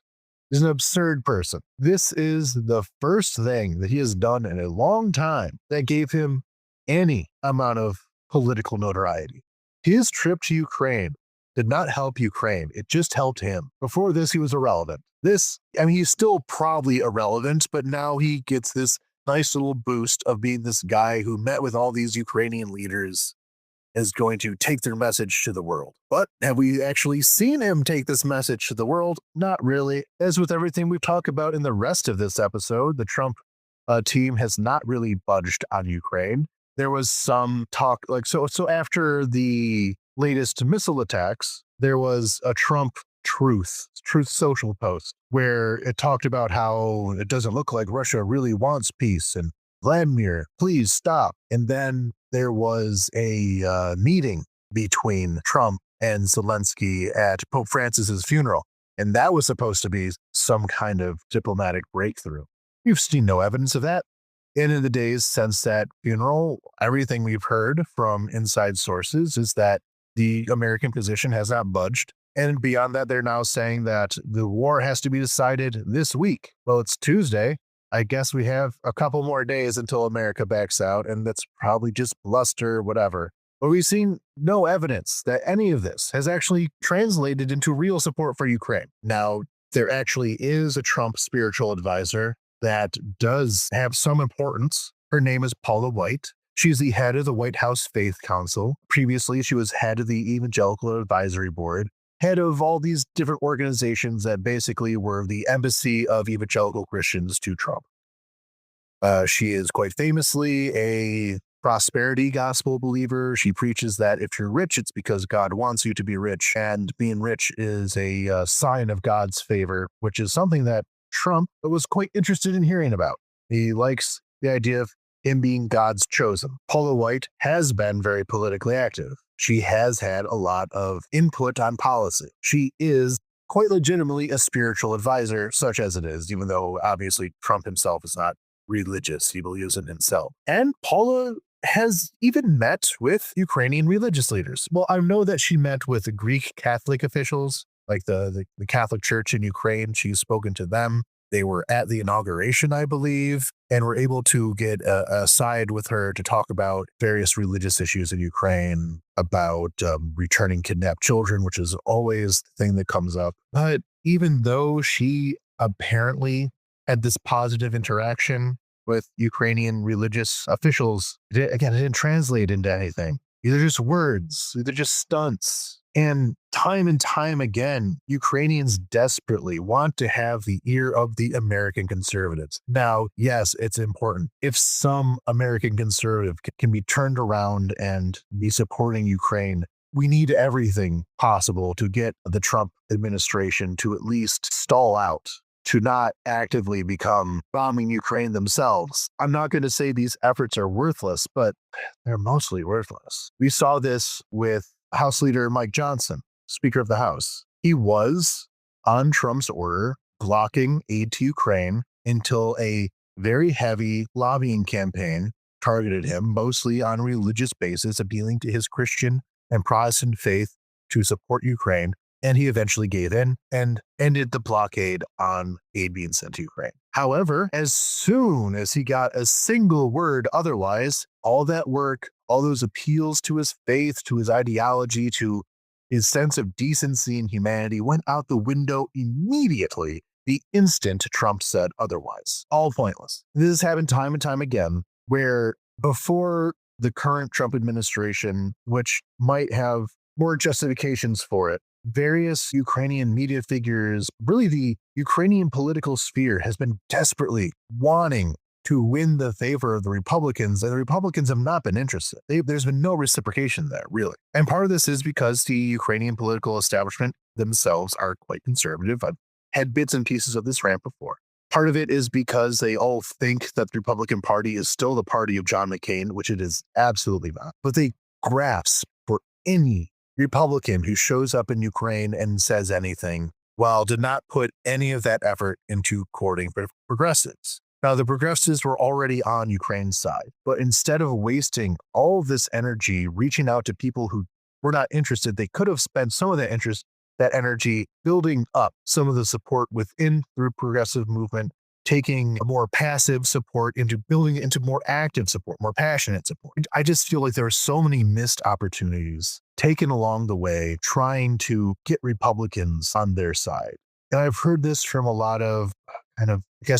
He's an absurd person. This is the first thing that he has done in a long time that gave him any amount of political notoriety. His trip to Ukraine did not help Ukraine. It just helped him. Before this, he was irrelevant. He's still probably irrelevant, but now he gets this nice little boost of being this guy who met with all these Ukrainian leaders, is going to take their message to the world. But have we actually seen him take this message to the world? Not really. As with everything we've talked about in the rest of this episode, the Trump team has not really budged on Ukraine. There was some talk, so after the latest missile attacks, there was a Trump Truth social post where it talked about how it doesn't look like Russia really wants peace, and Vladimir, please stop. And then there was a meeting between Trump and Zelensky at Pope Francis's funeral, and that was supposed to be some kind of diplomatic breakthrough. We've seen no evidence of that. And in the days since that funeral, everything we've heard from inside sources is that the American position has not budged. And beyond that, they're now saying that the war has to be decided this week. Well, it's Tuesday. I guess we have a couple more days until America backs out, and that's probably just bluster, whatever. But we've seen no evidence that any of this has actually translated into real support for Ukraine. Now, there actually is a Trump spiritual advisor that does have some importance. Her name is Paula White. She's the head of the White House Faith Council. Previously, she was head of the Evangelical Advisory Board, head of all these different organizations that basically were the embassy of evangelical Christians to Trump. She is quite famously a prosperity gospel believer. She preaches that if you're rich, it's because God wants you to be rich, and being rich is a sign of God's favor, which is something that Trump was quite interested in hearing about. He likes the idea of him being God's chosen. Paula White has been very politically active. She has had a lot of input on policy. She is quite legitimately a spiritual advisor, such as it is, even though obviously Trump himself is not religious. He believes in himself. And Paula has even met with Ukrainian religious leaders. Well, I know that she met with Greek Catholic officials, like the Catholic Church in Ukraine. She's spoken to them. They were at the inauguration, I believe, and were able to get a side with her to talk about various religious issues in Ukraine, about returning kidnapped children, which is always the thing that comes up. But even though she apparently had this positive interaction with Ukrainian religious officials, it didn't translate into anything. Either just words, either just stunts. And time again, Ukrainians desperately want to have the ear of the American conservatives. Now, yes, it's important. If some American conservative can be turned around and be supporting Ukraine, we need everything possible to get the Trump administration to at least stall out to not actively become bombing Ukraine themselves. I'm not going to say these efforts are worthless, but they're mostly worthless. We saw this with House Leader Mike Johnson, Speaker of the House. He was, on Trump's order, blocking aid to Ukraine until a very heavy lobbying campaign targeted him, mostly on a religious basis, appealing to his Christian and Protestant faith to support Ukraine. And he eventually gave in and ended the blockade on aid being sent to Ukraine. However, as soon as he got a single word otherwise, all that work, all those appeals to his faith, to his ideology, to his sense of decency and humanity went out the window immediately the instant Trump said otherwise. All pointless. This has happened time and time again, where before the current Trump administration, which might have more justifications for it, various Ukrainian media figures, really the Ukrainian political sphere, has been desperately wanting to win the favor of the Republicans, and the Republicans have not been interested. There's been no reciprocation there, really. And part of this is because the Ukrainian political establishment themselves are quite conservative. I've had bits and pieces of this rant before. Part of it is because they all think that the Republican Party is still the party of John McCain, which it is absolutely not. But they grasp for any Republican who shows up in Ukraine and says anything, while did not put any of that effort into courting progressives. Now, the progressives were already on Ukraine's side, but instead of wasting all of this energy reaching out to people who were not interested, they could have spent some of that energy building up some of the support within the progressive movement, taking a more passive support into building it into more active support, more passionate support. I just feel like there are so many missed opportunities taken along the way trying to get Republicans on their side. And I've heard this from a lot of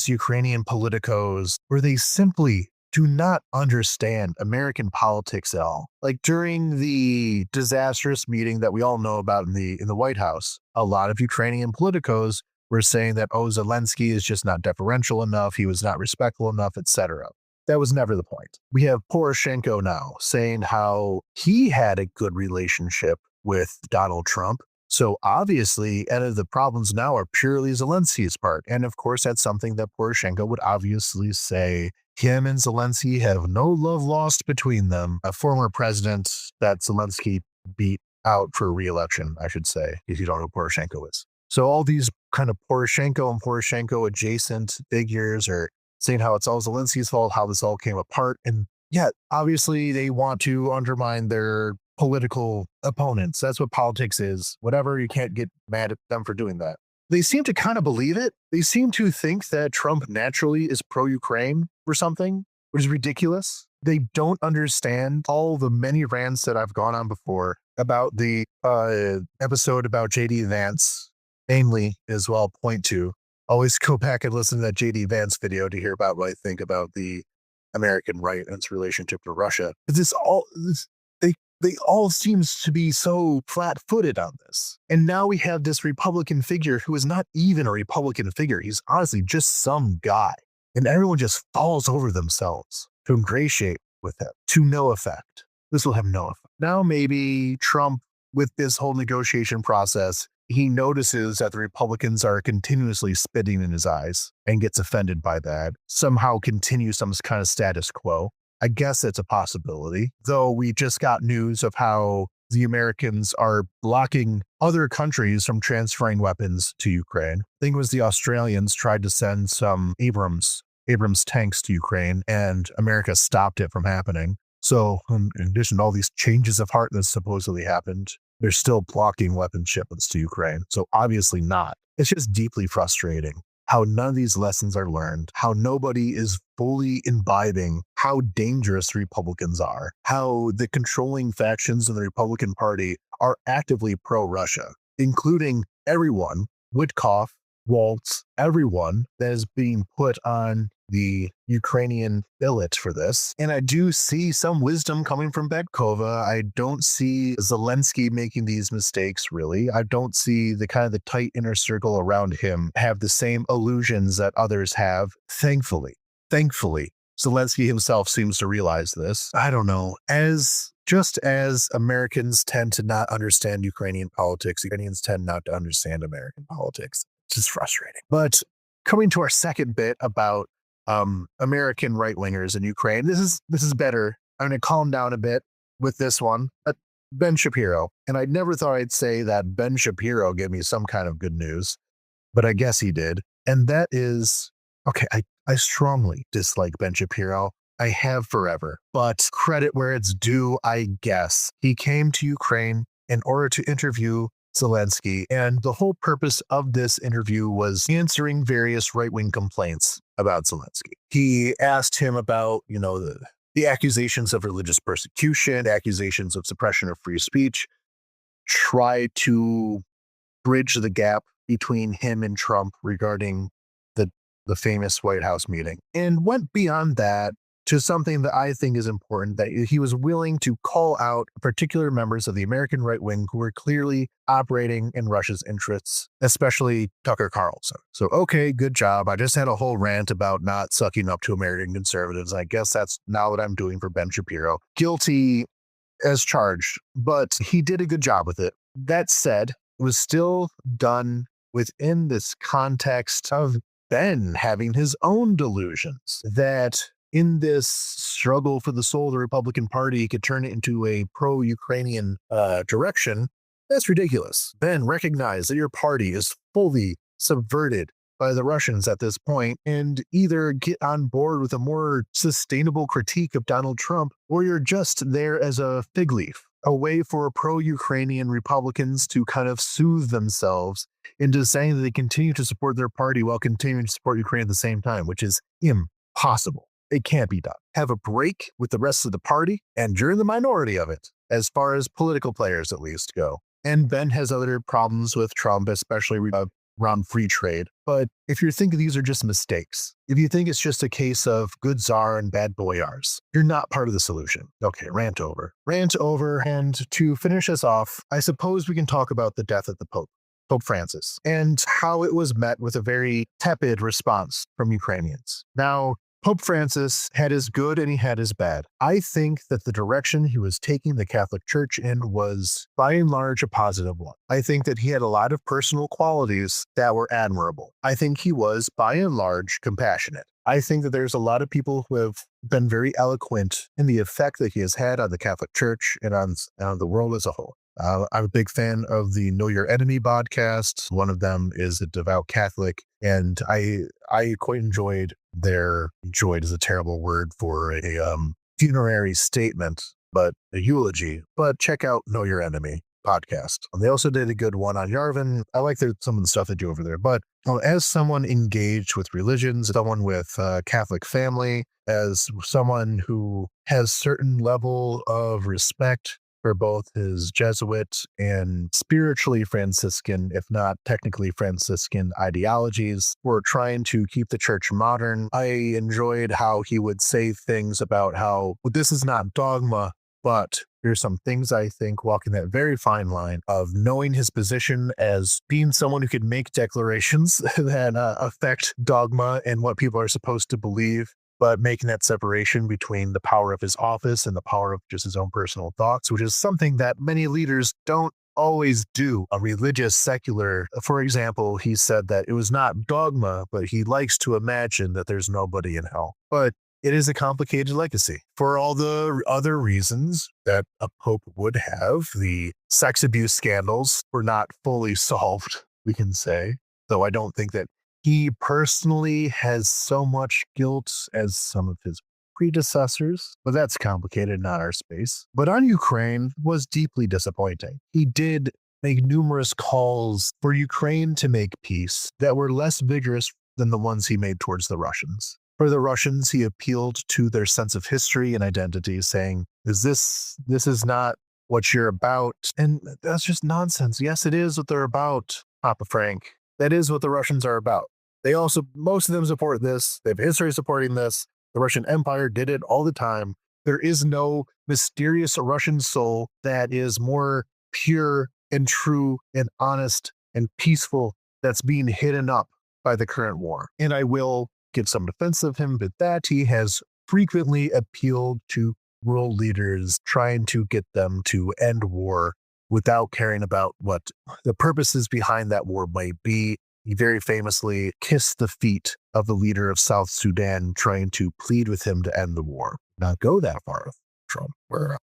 Ukrainian politicos, where they simply do not understand American politics at all. Like during the disastrous meeting that we all know about in the White House, a lot of Ukrainian politicos were saying that, Zelensky is just not deferential enough, he was not respectful enough, etc. That was never the point. We have Poroshenko now saying how he had a good relationship with Donald Trump. So obviously, any of the problems now are purely Zelensky's part. And of course, that's something that Poroshenko would obviously say. Him and Zelensky have no love lost between them. A former president that Zelensky beat out for re-election, I should say, if you don't know who Poroshenko is. So all these kind of Poroshenko and Poroshenko adjacent figures are saying how it's all Zelensky's fault, how this all came apart. And yeah, obviously they want to undermine their political opponents. That's what politics is. Whatever, you can't get mad at them for doing that. They seem to kind of believe it. They seem to think that Trump naturally is pro-Ukraine or something, which is ridiculous. They don't understand all the many rants that I've gone on before about the episode about J.D. Vance, namely, as well, point to. Always go back and listen to that J.D. Vance video to hear about what I think about the American right and its relationship to Russia. They all seems to be so flat-footed on this. And now we have this Republican figure who is not even a Republican figure. He's honestly just some guy. And everyone just falls over themselves to ingratiate with him, to no effect. This will have no effect. Now maybe Trump, with this whole negotiation process, he notices that the Republicans are continuously spitting in his eyes and gets offended by that, somehow continue some kind of status quo. I guess it's a possibility, though we just got news of how the Americans are blocking other countries from transferring weapons to Ukraine. I think it was the Australians tried to send some Abrams tanks to Ukraine, and America stopped it from happening. So in addition to all these changes of heart that supposedly happened, they're still blocking weapon shipments to Ukraine. So obviously not. It's just deeply frustrating how none of these lessons are learned, how nobody is fully imbibing how dangerous Republicans are, how the controlling factions in the Republican Party are actively pro-Russia, including everyone, Witkoff, Waltz, everyone that is being put on the Ukrainian billet for this. And I do see some wisdom coming from Bedkova. I don't see Zelensky making these mistakes, really. I don't see the kind of the tight inner circle around him have the same illusions that others have. Thankfully, Zelensky himself seems to realize this. I don't know. Just as Americans tend to not understand Ukrainian politics, Ukrainians tend not to understand American politics. It's just frustrating. But coming to our second bit about American right-wingers in Ukraine. This is better. I'm going to calm down a bit with this one. Ben Shapiro. And I never thought I'd say that Ben Shapiro gave me some kind of good news, but I guess he did. And that is, okay, I strongly dislike Ben Shapiro. I have forever, but credit where it's due, I guess. He came to Ukraine in order to interview Zelensky, and the whole purpose of this interview was answering various right-wing complaints about Zelensky. He asked him about, the accusations of religious persecution, accusations of suppression of free speech, try to bridge the gap between him and Trump regarding the famous White House meeting, and went beyond that to something that I think is important, that he was willing to call out particular members of the American right wing who were clearly operating in Russia's interests, especially Tucker Carlson. So, okay, good job. I just had a whole rant about not sucking up to American conservatives. I guess that's now what I'm doing for Ben Shapiro. Guilty as charged, but he did a good job with it. That said, it was still done within this context of Ben having his own delusions, that in this struggle for the soul of the Republican Party could turn it into a pro-Ukrainian direction. That's ridiculous. Ben, recognize that your party is fully subverted by the Russians at this point, and either get on board with a more sustainable critique of Donald Trump, or you're just there as a fig leaf, a way for pro-Ukrainian Republicans to kind of soothe themselves into saying that they continue to support their party while continuing to support Ukraine at the same time, which is impossible. It can't be done. Have a break with the rest of the party, and you're in the minority of it, as far as political players at least go. And Ben has other problems with Trump, especially around free trade. But if you're thinking these are just mistakes, if you think it's just a case of good czar and bad boyars, you're not part of the solution. Okay, rant over. Rant over, and to finish us off, I suppose we can talk about the death of the Pope Francis, and how it was met with a very tepid response from Ukrainians. Now, Pope Francis had his good and he had his bad. I think that the direction he was taking the Catholic Church in was, by and large, a positive one. I think that he had a lot of personal qualities that were admirable. I think he was, by and large, compassionate. I think that there's a lot of people who have been very eloquent in the effect that he has had on the Catholic Church and on the world as a whole. I'm a big fan of the Know Your Enemy podcast. One of them is a devout Catholic, and I quite enjoyed enjoyed is a terrible word for a funerary statement, but a eulogy. But check out Know Your Enemy podcast. They also did a good one on Yarvin. I like some of the stuff they do over there. But as someone engaged with religions, someone with a Catholic family, as someone who has certain level of respect for both his Jesuit and spiritually Franciscan, if not technically Franciscan ideologies, were trying to keep the church modern. I enjoyed how he would say things about how, well, this is not dogma, but there's some things, I think, walking that very fine line of knowing his position as being someone who could make declarations that affect dogma and what people are supposed to believe, but making that separation between the power of his office and the power of just his own personal thoughts, which is something that many leaders don't always do. A religious secular, for example, he said that it was not dogma, but he likes to imagine that there's nobody in hell. But it is a complicated legacy for all the other reasons that a pope would have. The sex abuse scandals were not fully solved, we can say, though I don't think that he personally has so much guilt as some of his predecessors, but that's complicated, not our space. But on Ukraine was deeply disappointing. He did make numerous calls for Ukraine to make peace that were less vigorous than the ones he made towards the Russians. For the Russians, he appealed to their sense of history and identity, saying, this is not what you're about. And that's just nonsense. Yes, it is what they're about, Papa Frank. That is what the Russians are about. They also, most of them support this. They have history supporting this. The Russian Empire did it all the time. There is no mysterious Russian soul that is more pure and true and honest and peaceful that's being hidden up by the current war. And I will give some defense of him, but that he has frequently appealed to world leaders, trying to get them to end war without caring about what the purposes behind that war might be. He very famously kissed the feet of the leader of South Sudan, trying to plead with him to end the war. Not go that far with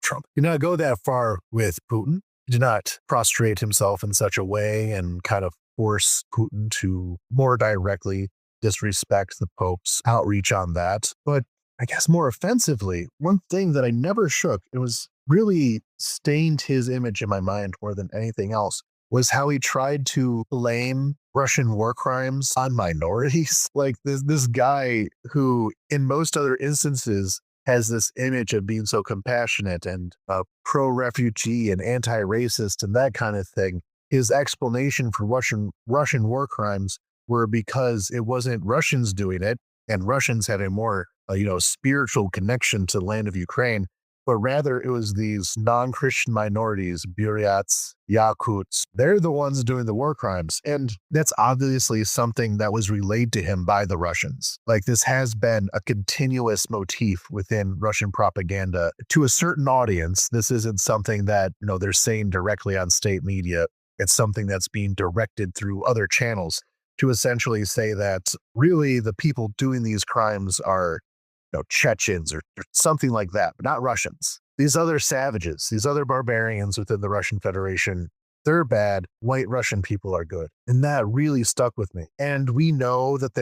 Trump. Did not go that far with Putin. He did not prostrate himself in such a way and kind of force Putin to more directly disrespect the Pope's outreach on that. But I guess more offensively, one thing that I never shook, it was really stained his image in my mind more than anything else, was how he tried to blame Russian war crimes on minorities. Like this guy who, in most other instances, has this image of being so compassionate and pro-refugee and anti-racist and that kind of thing. His explanation for Russian war crimes were because it wasn't Russians doing it, and Russians had a more spiritual connection to the land of Ukraine, but rather it was these non-Christian minorities, Buryats, Yakuts. They're the ones doing the war crimes. And that's obviously something that was relayed to him by the Russians. Like, this has been a continuous motif within Russian propaganda to a certain audience. This isn't something that, they're saying directly on state media. It's something that's being directed through other channels to essentially say that really the people doing these crimes are Chechens or something like that, but not Russians. These other savages, these other barbarians within the Russian Federation, they're bad. White Russian people are good. And that really stuck with me. And we know that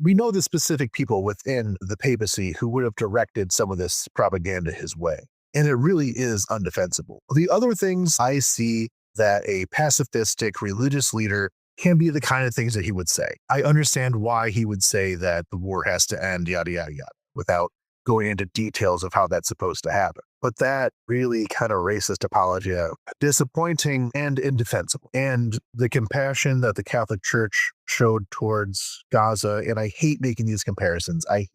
we know the specific people within the papacy who would have directed some of this propaganda his way. And it really is undefensible. The other things I see that a pacifistic religious leader can be the kind of things that he would say. I understand why he would say that the war has to end, yada, yada, yada, without going into details of how that's supposed to happen. But that really kind of racist apologia, disappointing and indefensible. And the compassion that the Catholic Church showed towards Gaza, and I hate making these comparisons. I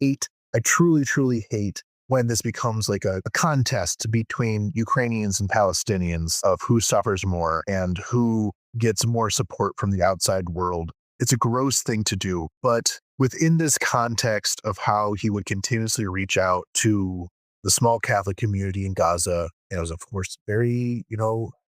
truly, truly hate when this becomes like a contest between Ukrainians and Palestinians of who suffers more and who gets more support from the outside world. It's a gross thing to do, but within this context of how he would continuously reach out to the small Catholic community in Gaza, and it was, of course, very,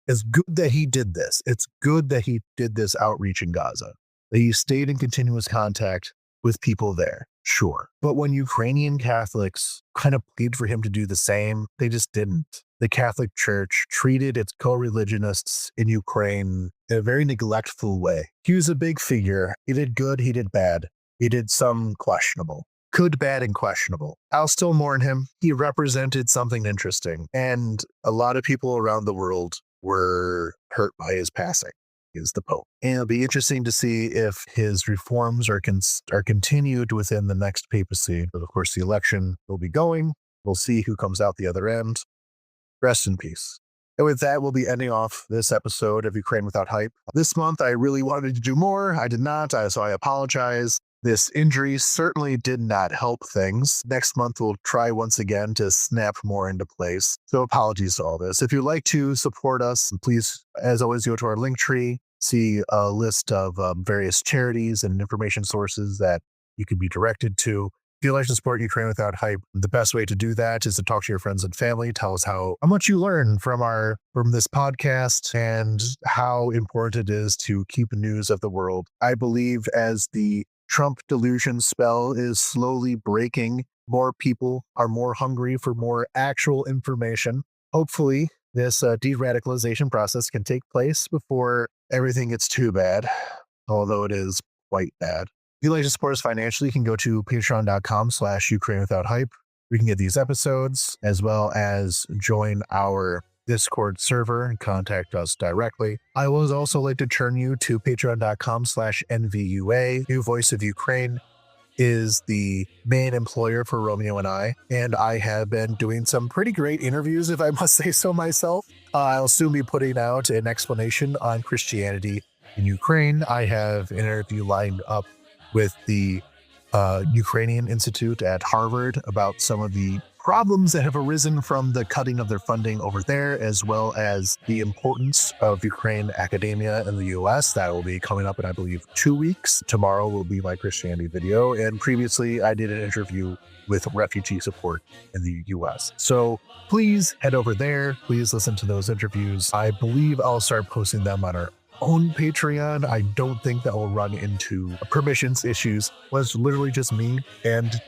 it's good that he did this. It's good that he did this outreach in Gaza, that he stayed in continuous contact with people there. Sure. But when Ukrainian Catholics kind of plead for him to do the same, they just didn't. The Catholic Church treated its co-religionists in Ukraine in a very neglectful way. He was a big figure. He did good, he did bad. He did some questionable. Good, bad, and questionable. I'll still mourn him. He represented something interesting. And a lot of people around the world were hurt by his passing. Is the Pope. And it'll be interesting to see if his reforms are continued within the next papacy. But of course, the election will be going. We'll see who comes out the other end. Rest in peace. And with that, we'll be ending off this episode of Ukraine Without Hype. This month, I really wanted to do more. I did not, so I apologize. This injury certainly did not help things. Next month, we'll try once again to snap more into place. So apologies to all this. If you'd like to support us, please, as always, go to our link tree, see a list of various charities and information sources that you can be directed to. If you'd like to support Ukraine Without Hype, the best way to do that is to talk to your friends and family. Tell us how much you learn from this podcast and how important it is to keep news of the world. I believe as the Trump delusion spell is slowly breaking, more people are more hungry for more actual information. Hopefully, this de-radicalization process can take place before everything gets too bad, although it is quite bad. If you'd like to support us financially, you can go to patreon.com/Ukraine Without Hype. We can get these episodes as well as join our Discord server and contact us directly. I would also like to turn you to patreon.com/NVUA. New Voice of Ukraine is the main employer for Romeo and I have been doing some pretty great interviews, if I must say so myself. I'll soon be putting out an explanation on Christianity in Ukraine. I have an interview lined up with the Ukrainian Institute at Harvard about some of the problems that have arisen from the cutting of their funding over there, as well as the importance of Ukraine academia in the US. That will be coming up in, I believe, 2 weeks. Tomorrow will be my Christianity video. And previously, I did an interview with refugee support in the US. So please head over there. Please listen to those interviews. I believe I'll start posting them on our own Patreon, I don't think that will run into permissions issues. Was literally just me and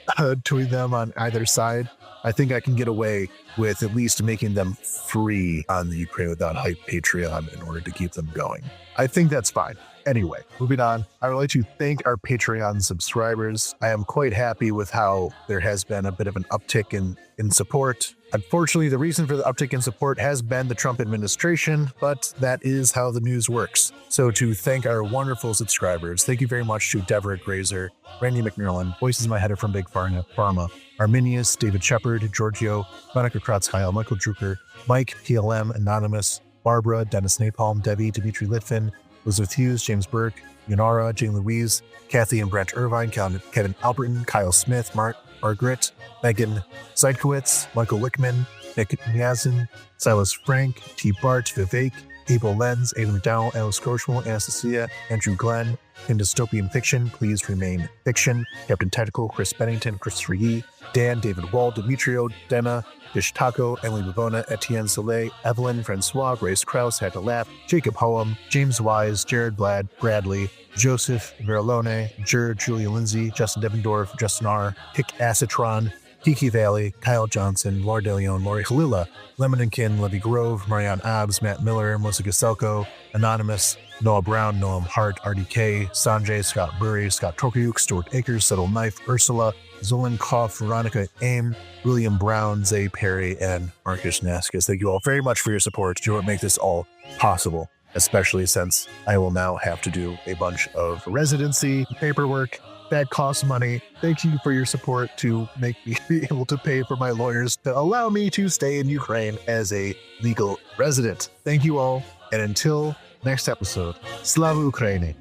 doing them on either side. I think I can get away with at least making them free on the Ukraine Without Hype Patreon in order to keep them going. I think that's fine. Anyway, moving on, I would like to thank our Patreon subscribers. I am quite happy with how there has been a bit of an uptick in support. Unfortunately, the reason for the uptick in support has been the Trump administration, but that is how the news works. So to thank our wonderful subscribers, thank you very much to Deborah Grazer, Randy McMillan, Voices in My Head from Big Pharma, Arminius, David Shepard, Giorgio, Monica Kratzheil, Michael Drucker, Mike, PLM, Anonymous, Barbara, Dennis Napalm, Debbie, Dimitri Litvin, Elizabeth Hughes, James Burke, Yonara, Jane Louise, Kathy and Brent Irvine, Kevin Alberton, Kyle Smith, Margaret, Megan Seidkowitz, Michael Wickman, Nick Niazin, Silas Frank, T. Bart, Vivek, Abel Lenz, Aidan McDowell, Alice Groschel, Anastasia, Andrew Glenn, in Dystopian Fiction, Please Remain Fiction, Captain Tactical, Chris Bennington, Christopher Yee, Dan, David Wall, Demetrio, Denna, Dish Taco, Emily Bavona, Etienne Soleil, Evelyn, Francois, Grace Krause, Had to Laugh, Jacob Hoem, James Wise, Jared Bradley, Joseph Verolone, Julia Lindsay, Justin Devendorf, Justin R., Hick Acetron, Kiki Valley, Kyle Johnson, Laura DeLeon, Lori Halila, Lemon and Kin, Levy Grove, Marianne Abbs, Matt Miller, Melissa Gaselko, Anonymous, Noah Brown, Noam Hart, RDK, Sanjay, Scott Burry, Scott Tokyuk, Stuart Akers, Subtle Knife, Ursula, Zolan Koff, Veronica Aim, William Brown, Zay Perry, and Marcus Naskus. Thank you all very much for your support. You make this all possible, especially since I will now have to do a bunch of residency paperwork. That costs money. Thank you for your support to make me be able to pay for my lawyers to allow me to stay in Ukraine as a legal resident. Thank you all, and until next episode, Slava Ukraini.